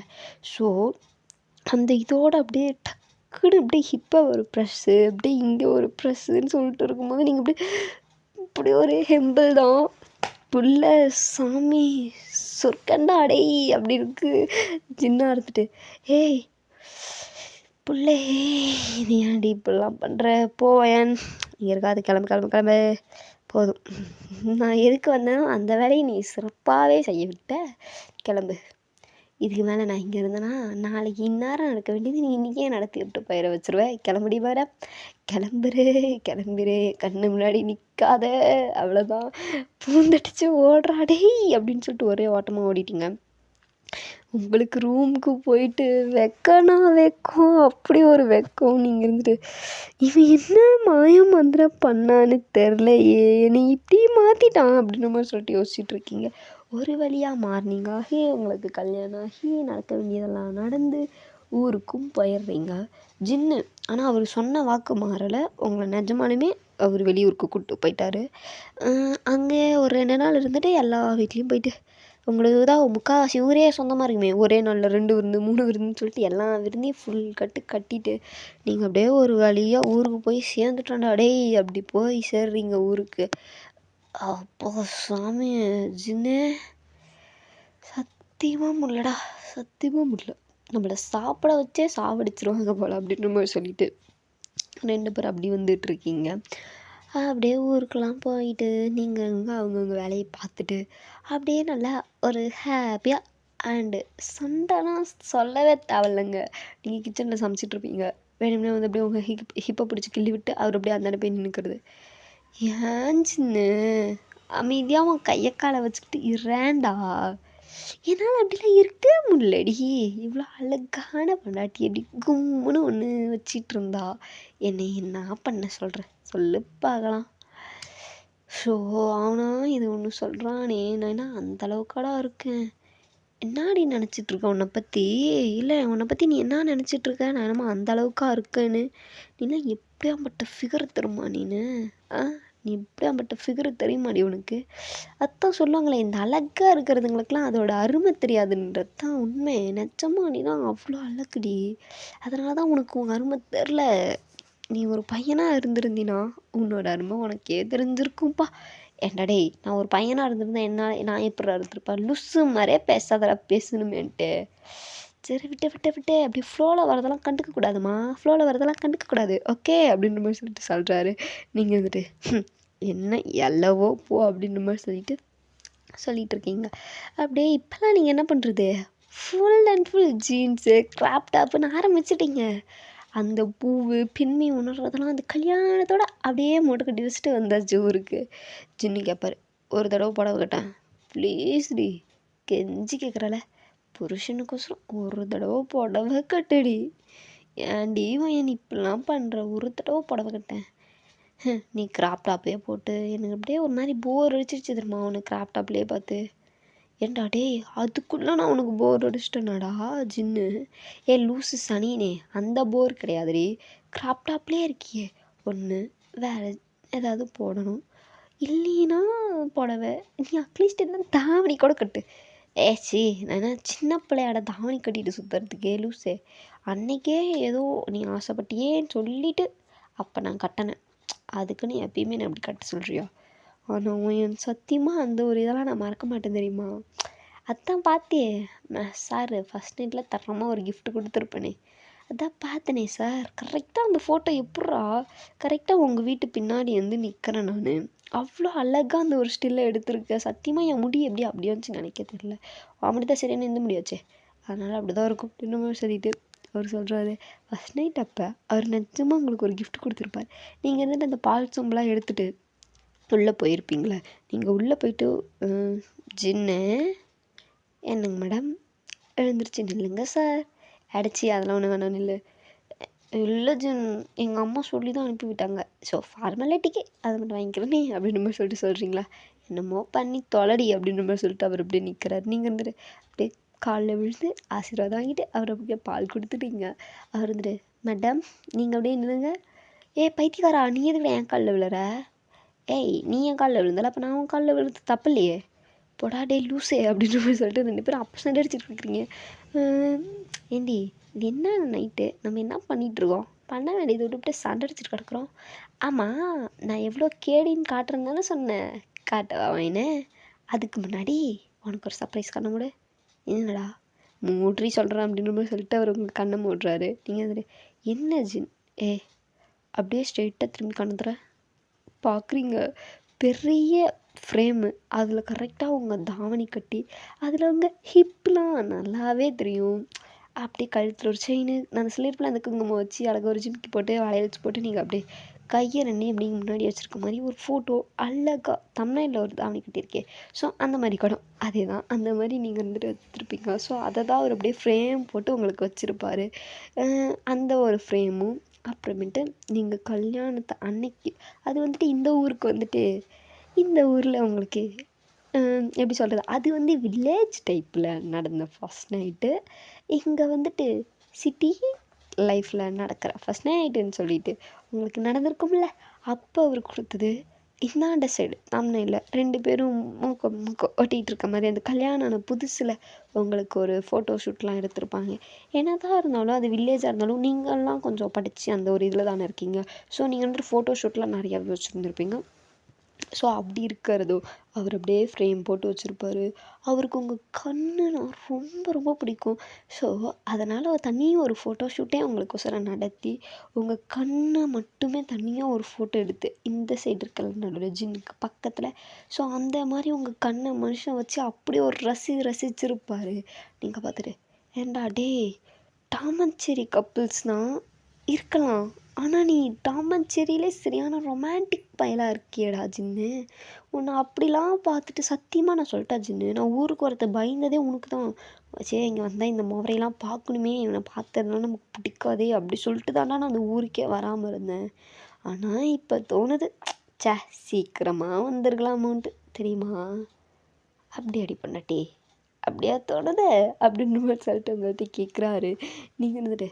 ஸோ அந்த இதோடு அப்படியே டக்குன்னு அப்படியே ஹிப்பை ஒரு ப்ரெஸ்ஸு, அப்படியே இங்கே ஒரு ப்ரெஸ்ஸுன்னு சொல்லிட்டு இருக்கும்போது நீங்கள் இப்படி ஒரு ஹெம்பிள் தான் புள்ள சாமி சொற்கண்டா அடை அப்படி இருக்கு. ஜின்னா இருந்துட்டு ஏய் புள்ளே, இது ஏன்டி இப்படிலாம் பண்ணுற? போவேன், இங்கே இருக்காது, கிளம்பு போதும். நான் எதுக்கு வந்தேனோ அந்த வேலையை நீ சிறப்பாகவே செய்ய விட்ட. கிளம்பு. இதுக்கு மேலே நான் இங்கே இருந்தேன்னா நாளைக்கு இந்நேரம் நடக்க வேண்டியது நீ இன்றைக்கே நடத்தி விட்டு போயிட வச்சுருவேன். கிளம்புடி மேடம், கிளம்புரு, கண்ணு முன்னாடி நிற்காத, அவ்வளோதான் பூந்தடிச்சு ஓடுறாடே அப்படின்னு சொல்லிட்டு ஒரே ஓட்டமாக ஓடிட்டிங்க. உங்களுக்கு ரூமுக்கு போயிட்டு வெக்கனா வெக்கம், அப்படி ஒரு வெக்கம். நீங்கள் இருந்துட்டு இவன் என்ன மாயம் மந்திரம் பண்ணான்னு தெரிலையே, என்னை இப்படி மாற்றிட்டான் அப்படின்ற மாதிரி சொல்லிட்டு யோசிச்சுட்டு இருக்கீங்க. ஒரு வழியாக மார்னிங் ஆகி உங்களுக்கு கல்யாணம் ஆகி நடக்க வேண்டியதெல்லாம் நடந்து ஊருக்கும் போயிடுறீங்க. ஜின்னு ஆனால் அவர் சொன்ன வாக்கு மாறலை. உங்களை நிஜமாலுமே அவர் வெளியூருக்கு கூப்பிட்டு போயிட்டாரு. அங்கே ஒரு 2 நாள் இருந்துட்டு எல்லா வீட்லேயும் போயிட்டு உங்களுக்கு தான் முக்கால்வாசி ஊரே சொந்தமாக இருக்குமே, ஒரே நாளில் 2 விருந்து 3 விருந்துன்னு சொல்லிட்டு எல்லா விருந்தையும் ஃபுல் கட்டிட்டு நீங்கள் அப்படியே ஒரு வழியாக ஊருக்கு போய் சேர்ந்துட்டோண்டா டேய் அப்படி போய் சேர்றீங்க ஊருக்கு. அப்போ சாமி ஜின்னு சத்தியமாக முடியலடா, சத்தியமாக முடியல, நம்மளை சாப்பிட வச்சே சாவடிச்சிருவாங்க போல் அப்படின்ற மாதிரி சொல்லிட்டு 2 பேர் அப்படி வந்துட்டுருக்கீங்க. அப்படியே ஊருக்கெல்லாம் போயிட்டு நீங்கள் அவங்கவுங்க வேலையை பார்த்துட்டு அப்படியே நல்லா ஒரு ஹாப்பியாக அண்டு சண்டைனா சொல்லவே தேவையில்லைங்க. நீங்கள் கிச்சனில் சமைச்சிட்ருப்பீங்க, வேணும்னே வந்து அப்படியே உங்கள் ஹிப்பை பிடிச்சி கிள்ளி விட்டு அவர் அப்படியே அந்த போய் நின்றுக்கிறது. ஏன் சின்ன அமைதியாக உன் கையை காலை வச்சுக்கிட்டு இரேண்டா, என்னால் அப்படிலாம் இருக்க முடியலடி. இவ்வளோ அழகான பொண்டாட்டி எப்படி கும்முன்னு ஒன்று வச்சிட்டு இருந்தா என்னை என்ன பண்ண சொல்கிற சொல்லு பார்க்கலாம். ஸோ அவனா இது ஒன்று சொல்கிறானே, நான் என்ன அந்தளவுக்காடா இருக்கேன், என்னாடி நினச்சிட்ருக்க உன்னை பற்றி, இல்லை உன்னை பற்றி நீ என்ன நினச்சிட்ருக்க, நான் என்னமா அந்த அளவுக்கா இருக்கேன்னு. நீலாம் எப்படியாப்பட்ட ஃபிகர் தருமா நீனு, நீ எப்படியாப்பட்ட ஃபிகர் தெரியுமாடி உனக்கு. அதான் சொல்லுவாங்களே, இந்த அழகாக இருக்கிறதுங்களுக்கெலாம் அதோட அருமை தெரியாதுன்றது தான் உண்மை. நிஜமா நீ தான் அவ்வளோ அழகுடி, அதனால தான் உனக்கு உன் அருமை தெரில. நீ ஒரு பையனாக இருந்திருந்தீனா உன்னோட அருமை உனக்கே தெரிஞ்சிருக்கும்ப்பா. ஏன்டா டேய், நான் ஒரு பையனாக இருந்திருந்தேன் என்ன நான் எப்படி இருந்திருப்பேன், லுஸ்ஸு மாதிரியே பேசாதடா பேசணுமேன்ட்டு. சரி விட்டு அப்படி ஃப்ளோவில் வரதெல்லாம் கண்டுக்கக்கூடாதுமா, ஃப்ளோவில் வரதெல்லாம் கண்டுக்கக்கூடாது ஓகே அப்படின்ற மாதிரி சொல்லிட்டு சொல்கிறாரு. நீங்கள் வந்துட்டு என்ன எல்லவோ போ அப்படின்ற மாதிரி சொல்லிட்டு இருக்கீங்க. அப்படியே இப்போல்லாம் நீங்கள் என்ன பண்ணுறது, full and full jeans crop டாப்புன்னு ஆரம்பிச்சிட்டிங்க. அந்த பூவு பின்மை உணர்றதெல்லாம் அந்த கல்யாணத்தோட அப்படியே மூட்டை கட்டி வச்சுட்டு வந்தாச்சு ஊருக்கு. ஜின்னு கேட்பார், ஒரு தடவை புடவை கேட்டேன் ப்ளீஸ்டி, கெஞ்சி கேட்குறல புருஷனுக்கோசரம் ஒரு தடவை புடவை கட்டுடி. ஏன்டி நீ இப்படிலாம் பண்ணுற, ஒரு தடவை புடவை கட்டேன், நீ கிராப் டாப்பே போட்டு எனக்கு அப்படியே ஒரு மாதிரி போர் அடிச்சிருச்சு தெரியுமா உனக்கு கிராப் டாப்லேயே பார்த்து. ஏன்டா டேய், அதுக்குள்ளே நான் உனக்கு போர் அடிச்சிட்டேனாடா ஜின்னு. லூஸு சனினே, அந்த போர் கிடையாதுடி, கிராப் டாப்லேயே இருக்கியே, ஒன்று வேறு ஏதாவது போடணும், இல்லைன்னா புடவை, நீ அட்லீஸ்ட் என்ன தாவணி கூட கட்டு. சி நான் சின்ன பிள்ளையாட தாவணி கட்டிட்டு சுற்றுறதுக்கே லூஸே. அன்னைக்கே ஏதோ நீ ஆசைப்பட்டியேன்னு சொல்லிவிட்டு அப்போ நான் கட்டினேன், அதுக்குன்னு எப்பயுமே நான் அப்படி கட்ட சொல்கிறியா. ஆனால் என் சத்தியமாக அந்த ஒரு இதெல்லாம் நான் மறக்க மாட்டேன் தெரியுமா. அதான் பார்த்தியே சார் ஃபஸ்ட் நைட்டில் தரமாக ஒரு கிஃப்ட் கொடுத்துருப்பேனே, அதான் பார்த்தனே சார், கரெக்டாக அந்த ஃபோட்டோ எப்பட்றா கரெக்டாக உங்கள் வீட்டு பின்னாடி வந்து நிற்கிறேன் நான், அவ்வளோ அழகாக அந்த ஒரு ஸ்டில்லை எடுத்திருக்கேன். சத்தியமாக என் முடி எப்படி அப்படி வந்துச்சு நினைக்க தெரியல, அப்படி தான் சரியான எந்த முடியாச்சே, அதனால் அப்படி தான் இருக்கும் இன்னமும் சொல்லிட்டு அவர் சொல்கிறாரு. ஃபஸ்ட் நைட் அப்போ அவர் நிஜமாக உங்களுக்கு ஒரு கிஃப்ட் கொடுத்துருப்பார். நீங்கள் இருந்துட்டு அந்த பால் சொம்பெலாம் எடுத்துகிட்டு உள்ளே போயிருப்பீங்களே, நீங்கள் உள்ளே போயிட்டு ஜின்னு என்னங்க மேடம் எழுந்திரிச்சு நில்லுங்க சார், அடிச்சு அதெல்லாம் ஒன்று வேணாம் நில்லு, இல்லை ஜின் எங்கள் அம்மா சொல்லி தான் அனுப்பி விட்டாங்க, ஸோ ஃபார்மாலிட்டிக்கு அதை மட்டும் வாங்கிக்கிறேனே அப்படின்ற மாதிரி சொல்லிட்டு சொல்கிறீங்களா, என்னமோ பண்ணி தொலைடி அப்படின்ற மாதிரி சொல்லிட்டு அவர் அப்படியே நிற்கிறார். நீங்கள் இருந்துட்டு அப்படியே காலில் விழுந்து ஆசீர்வாதம் வாங்கிட்டு அவர் அப்படியே பால் கொடுத்துட்டீங்க. அவர் வந்துட்டு மேடம் நீங்கள் அப்படியே நில்லுங்க, பைத்தியக்காரா நீ எதுக்கு என் காலில் விழுற, நீ என் காலில் விழுந்தால அப்போ நான் உன் காலில் விழுந்து தப்பு இல்லையே, போடா டே லூஸே அப்படின்ற மாதிரி சொல்லிட்டு 2 பேரும் அப்போ சண்டை அடிச்சுட்டு இருக்கிறீங்க. ஏண்டி இது என்ன நைட்டு நம்ம என்ன பண்ணிகிட்ருக்கோம், பண்ண வேண்டியது விட்டுவிட்டு சண்டை அடிச்சுட்டு கிடக்குறோம். ஆமாம் நான் எவ்வளோ கேடின்னு காட்டுறேன்னு தானே சொன்னேன், காட்டவா வாயினே, அதுக்கு முன்னாடி உனக்கு ஒரு சர்ப்ரைஸ் கண்ணை மூடு, என்னடா மூட்ரி சொல்கிறேன் அப்படின்ற மாதிரி சொல்லிட்டு அவர் உங்கள் கண்ணை மூடுறாரு. நீங்கள் வந்துட்டு என்ன ஜின் அப்படியே ஸ்ட்ரெயிட்டாக திரும்பி கண்ணுத்துற பார்க்குறீங்க, பெரிய ஃப்ரேமு, அதில் கரெக்டாக உங்கள் தாவணி கட்டி அதில் உங்கள் ஹிப்லாம் நல்லாவே தெரியும், அப்படியே கழுத்தில் ஒரு செயின் நான் சொல்லியிருப்பேன் அந்த குங்குமம் வச்சு அழகாக ஒரு ஜிமிக்கி போட்டு வளையல் வச்சு போட்டு நீங்கள் அப்படியே கையை ரெண்டையும் இப்படி முன்னாடி வச்சுருக்க மாதிரி ஒரு ஃபோட்டோ அழகாக தமிழ்நாட்டில் ஒரு தாவணி கட்டியிருக்கேன். ஸோ அந்த மாதிரி கூட அதே தான் அந்த மாதிரி நீங்கள் வந்துட்டு வச்சுருப்பீங்க. ஸோ அதை தான் அவர் அப்படியே ஃப்ரேம் போட்டு உங்களுக்கு வச்சுருப்பார். அந்த ஒரு ஃப்ரேமும் அப்புறமேட்டு நீங்கள் கல்யாணத்தை அன்னைக்கு அது வந்துட்டு இந்த ஊருக்கு வந்துட்டு இந்த ஊரில் உங்களுக்கு எப்படி சொல்கிறது, அது வந்து வில்லேஜ் டைப்பில் நடந்த ஃபஸ்ட் நைட்டு. இங்கே வந்துட்டு சிட்டி லைஃப்பில் நடக்கிற ஃபஸ்ட் நைட்டுன்னு சொல்லிட்டு உங்களுக்கு நடந்திருக்கும்ல, அப்போ அவர் கொடுத்தது இந்தாண்ட சைடு தமிழ்நாட்டில் 2 பேரும் மூக்க மூக்க ஒட்டிகிட்டு இருக்க மாதிரி அந்த கல்யாணம் ஆன புதுசில் உங்களுக்கு ஒரு ஃபோட்டோ ஷூட்லாம் எடுத்திருப்பாங்க. என்னதான் இருந்தாலும் அது வில்லேஜாக இருந்தாலும் நீங்கள்லாம் கொஞ்சம் படித்து அந்த ஒரு இதில் தானே இருக்கீங்க. ஸோ நீங்கள் வந்துட்டு ஃபோட்டோ ஷூட்லாம் நிறையா வச்சுருந்துருப்பீங்க. ஸோ அப்படி இருக்கிறதோ அவர் அப்படியே ஃப்ரேம் போட்டு வச்சுருப்பாரு. அவருக்கு உங்கள் கண்ணுனா ரொம்ப ரொம்ப பிடிக்கும். ஸோ அதனால் தனியாக ஒரு ஃபோட்டோ ஷூட்டே உங்களுக்கோசரம் நடத்தி உங்கள் கண்ணை மட்டுமே தனியாக ஒரு ஃபோட்டோ எடுத்து இந்த சைடு இருக்கிற நடுவில் ஜின்னுக்கு பக்கத்தில். ஸோ அந்த மாதிரி உங்கள் கண்ணை மனுஷன் வச்சு அப்படியே ஒரு ரசிச்சிருப்பார். நீங்கள் பார்த்துட்டு ஏன்டா டேய் டாம் அண்ட் ஜெர்ரி கப்புள்ஸ்னால் இருக்கலாம், ஆனால் நீ டாம் அண்ட் ஜெர்ரியிலே சரியான ரொமான்டிக் பயலாக இருக்கியேடா ஜின்னு. உன்னை அப்படிலாம் பார்த்துட்டு சத்தியமாக நான் சொல்லிட்டா ஜின்னு, நான் ஊருக்கு வரத பயந்ததே உனக்கு தான். சே இங்கே வந்தால் இந்த முறையெல்லாம் பார்க்கணுமே, இவனை பார்த்ததுனால நமக்கு பிடிக்காதே அப்படி சொல்லிட்டு தான்டா நான் அந்த ஊருக்கே வராமல் இருந்தேன். ஆனால் இப்போ தோணுது சே சீக்கிரமாக வந்துருக்கலாமோன்ட்டு தெரியுமா. அப்படி அடி பண்ணட்டே அப்படியா தோணுது அப்படின்னு மாதிரி சொல்லிட்டு உங்கள்கிட்ட கேட்குறாரு. நீங்கள் இருந்துட்டு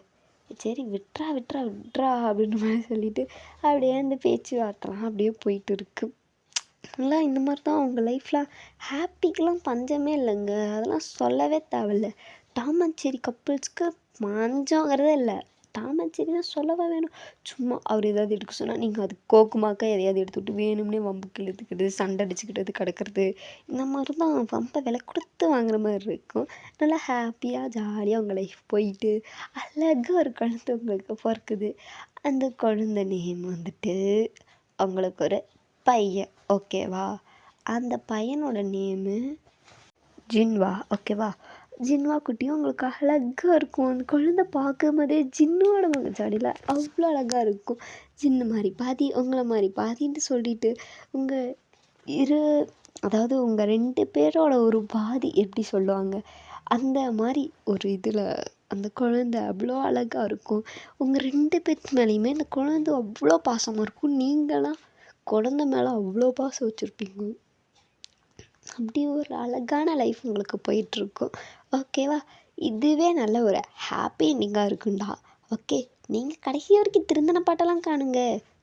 சரி விட்றா விட்றா விட்றா அப்படின்ற மாதிரி சொல்லிவிட்டு அப்படியே அந்த பேச்சுவார்த்தைலாம் அப்படியே போயிட்டு இருக்கு. நல்லா இந்த மாதிரி தான் உங்கள் லைஃப்பில் ஹாப்பிக்கெலாம் பஞ்சமே இல்லைங்க. அதெல்லாம் சொல்லவே தேவையில்ல. டாம் அண்ட் ஜெர்ரி கப்புள்ஸ்க்கு பஞ்சங்கிறதே இல்லை. டாம் அண்ட் ஜெர்ரினா சொல்லவா வேணும். சும்மா அவர் ஏதாவது எடுக்க சொன்னால் நீங்கள் அது கோக்குமாக்கா எதையாவது எடுத்துவிட்டு வேணும்னே வம்புக்கு இழுத்துக்கிட்டு சண்டை அடிச்சுக்கிட்டு கிடக்கிறது. இந்த மாதிரி தான் வம்பை விலை கொடுத்து வாங்குற மாதிரி இருக்கும். நல்லா ஹாப்பியாக ஜாலியாக உங்கள் லைஃப் போயிட்டு அழகாக ஒரு குழந்தை உங்களுக்கு பிறக்குது. அந்த குழந்தை நேம் வந்துட்டு அவங்களுக்கு ஒரு பையன், ஓகேவா. அந்த பையனோட நேமு ஜின்வா, ஓகேவா. ஜின்வா குட்டியும் உங்களுக்கு அழகாக இருக்கும். அந்த குழந்தை பார்க்கும்போதே ஜின்னுவோட முகச்சாடியில் அவ்வளோ அழகாக இருக்கும். ஜின்னு மாதிரி பாதி உங்களை மாதிரி பாதின்ட்டு சொல்லிட்டு உங்கள் அதாவது உங்கள் 2 பேரோட ஒரு பாதி எப்படி சொல்லுவாங்க அந்த மாதிரி ஒரு இதில் அந்த குழந்தை அவ்வளோ அழகாக இருக்கும். உங்கள் 2 பேத்து மேலேயுமே அந்த குழந்தை அவ்வளோ பாசமாக இருக்கும். நீங்களாம் குழந்தை மேலே அவ்வளோ பாசம் வச்சுருப்பீங்க. அப்படி ஒரு அழகான லைஃப் உங்களுக்கு போயிட்டுருக்கும், ஓகேவா. இதுவே நல்ல ஒரு ஹாப்பி எண்டிங்காக இருக்குண்டா. ஓகே நீங்கள் கடைசி வரைக்கும் திருந்தின பாட்டெல்லாம் காணுங்க.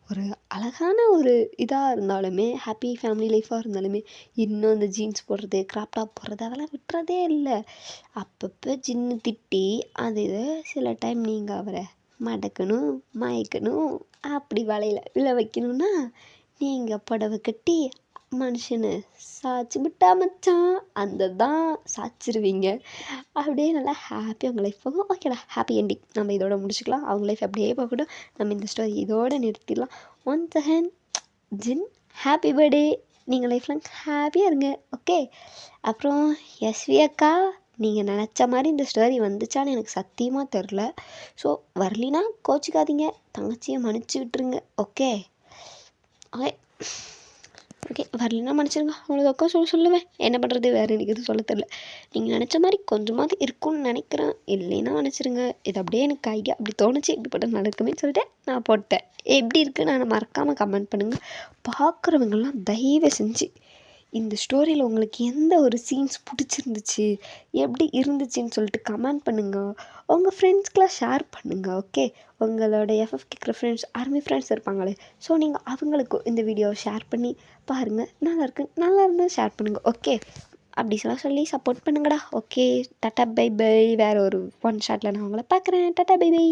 ஒரு அழகான ஒரு இதாக இருந்தாலுமே ஹாப்பி ஃபேமிலி லைஃப்பாக இருந்தாலுமே இன்னும் அந்த ஜீன்ஸ் போடுறது கிராப் டாப் போடுறது அதெல்லாம் விட்டுறதே இல்லை. அப்பப்போ ஜின்னு திட்டி அது இதை சில டைம் நீங்கள் அவரை மடக்கணும் மயக்கணும் அப்படி வலையில் விழ வைக்கணும்னா நீங்கள் புடவை கட்டி மனுஷனை சாய்ச்சி விட்டா மச்சான் அந்த தான் சாய்ச்சிருவீங்க. அப்படியே நல்லா ஹாப்பியாக உங்கள் லைஃப் போகும். ஓகேடா ஹாப்பி எண்டிங் நம்ம இதோட முடிச்சுக்கலாம். அவங்க லைஃப் அப்படியே போகட்டும். நம்ம இந்த ஸ்டோரி இதோடு நிறுத்திடலாம். ஒன்ஸ் அகேன் ஜின் ஹாப்பி பர்த்டே. நீங்கள் லைஃப்லாம் ஹாப்பியாக இருங்க, ஓகே. அப்புறம் எஸ்வி அக்கா நீங்கள் நினச்ச மாதிரி இந்த ஸ்டோரி வந்துச்சான்னு எனக்கு சத்தியமாக தெரில. ஸோ வரலினா கோச்சிக்காதீங்க, தங்கச்சியை மன்னிச்சு விட்டுருங்க, ஓகே. ஓகே ஓகே வரலன்னா மன்னிச்சிருங்க. அவ்வளோதாக்கா சொல்லுவேன். என்ன பண்ணுறது, வேறு எனக்கு எதுவும் சொல்ல தெரில. நீங்கள் நினச்ச மாதிரி கொஞ்சமாவது இருக்கும்னு நினைக்கிறேன். இல்லைன்னா மன்னிச்சிருங்க. இது அப்படியே எனக்கு ஐடியா அப்படி தோணுச்சு, இப்படிப்பட்ட நடக்குமேன்னு சொல்லிட்டு நான் போட்டேன். எப்படி இருக்குன்னு நான் மறக்காமல் கமெண்ட் பண்ணுங்கள். பார்க்குறவங்கெல்லாம் தயவு செஞ்சு இந்த ஸ்டோரியில் உங்களுக்கு எந்த ஒரு சீன்ஸ் பிடிச்சிருந்துச்சு எப்படி இருந்துச்சுன்னு சொல்லிட்டு கமெண்ட் பண்ணுங்கள். உங்கள் ஃப்ரெண்ட்ஸ்க்கெலாம் ஷேர் பண்ணுங்கள், ஓகே. உங்களோட எஃப்எஃப் கேட்குற ஃப்ரெண்ட்ஸ் ஆர்மி ஃப்ரெண்ட்ஸ் இருப்பாங்களே, ஸோ நீங்கள் அவங்களுக்கும் இந்த வீடியோவை ஷேர் பண்ணி பாருங்கள். நல்லா இருந்தால் ஷேர் பண்ணுங்கள், ஓகே. அப்படி சொல்லி சப்போர்ட் பண்ணுங்கடா, ஓகே. Tata bye by. வேறு ஒரு ஒன் ஷாட்டில் நான் உங்களை பார்க்குறேன். Tata bye by.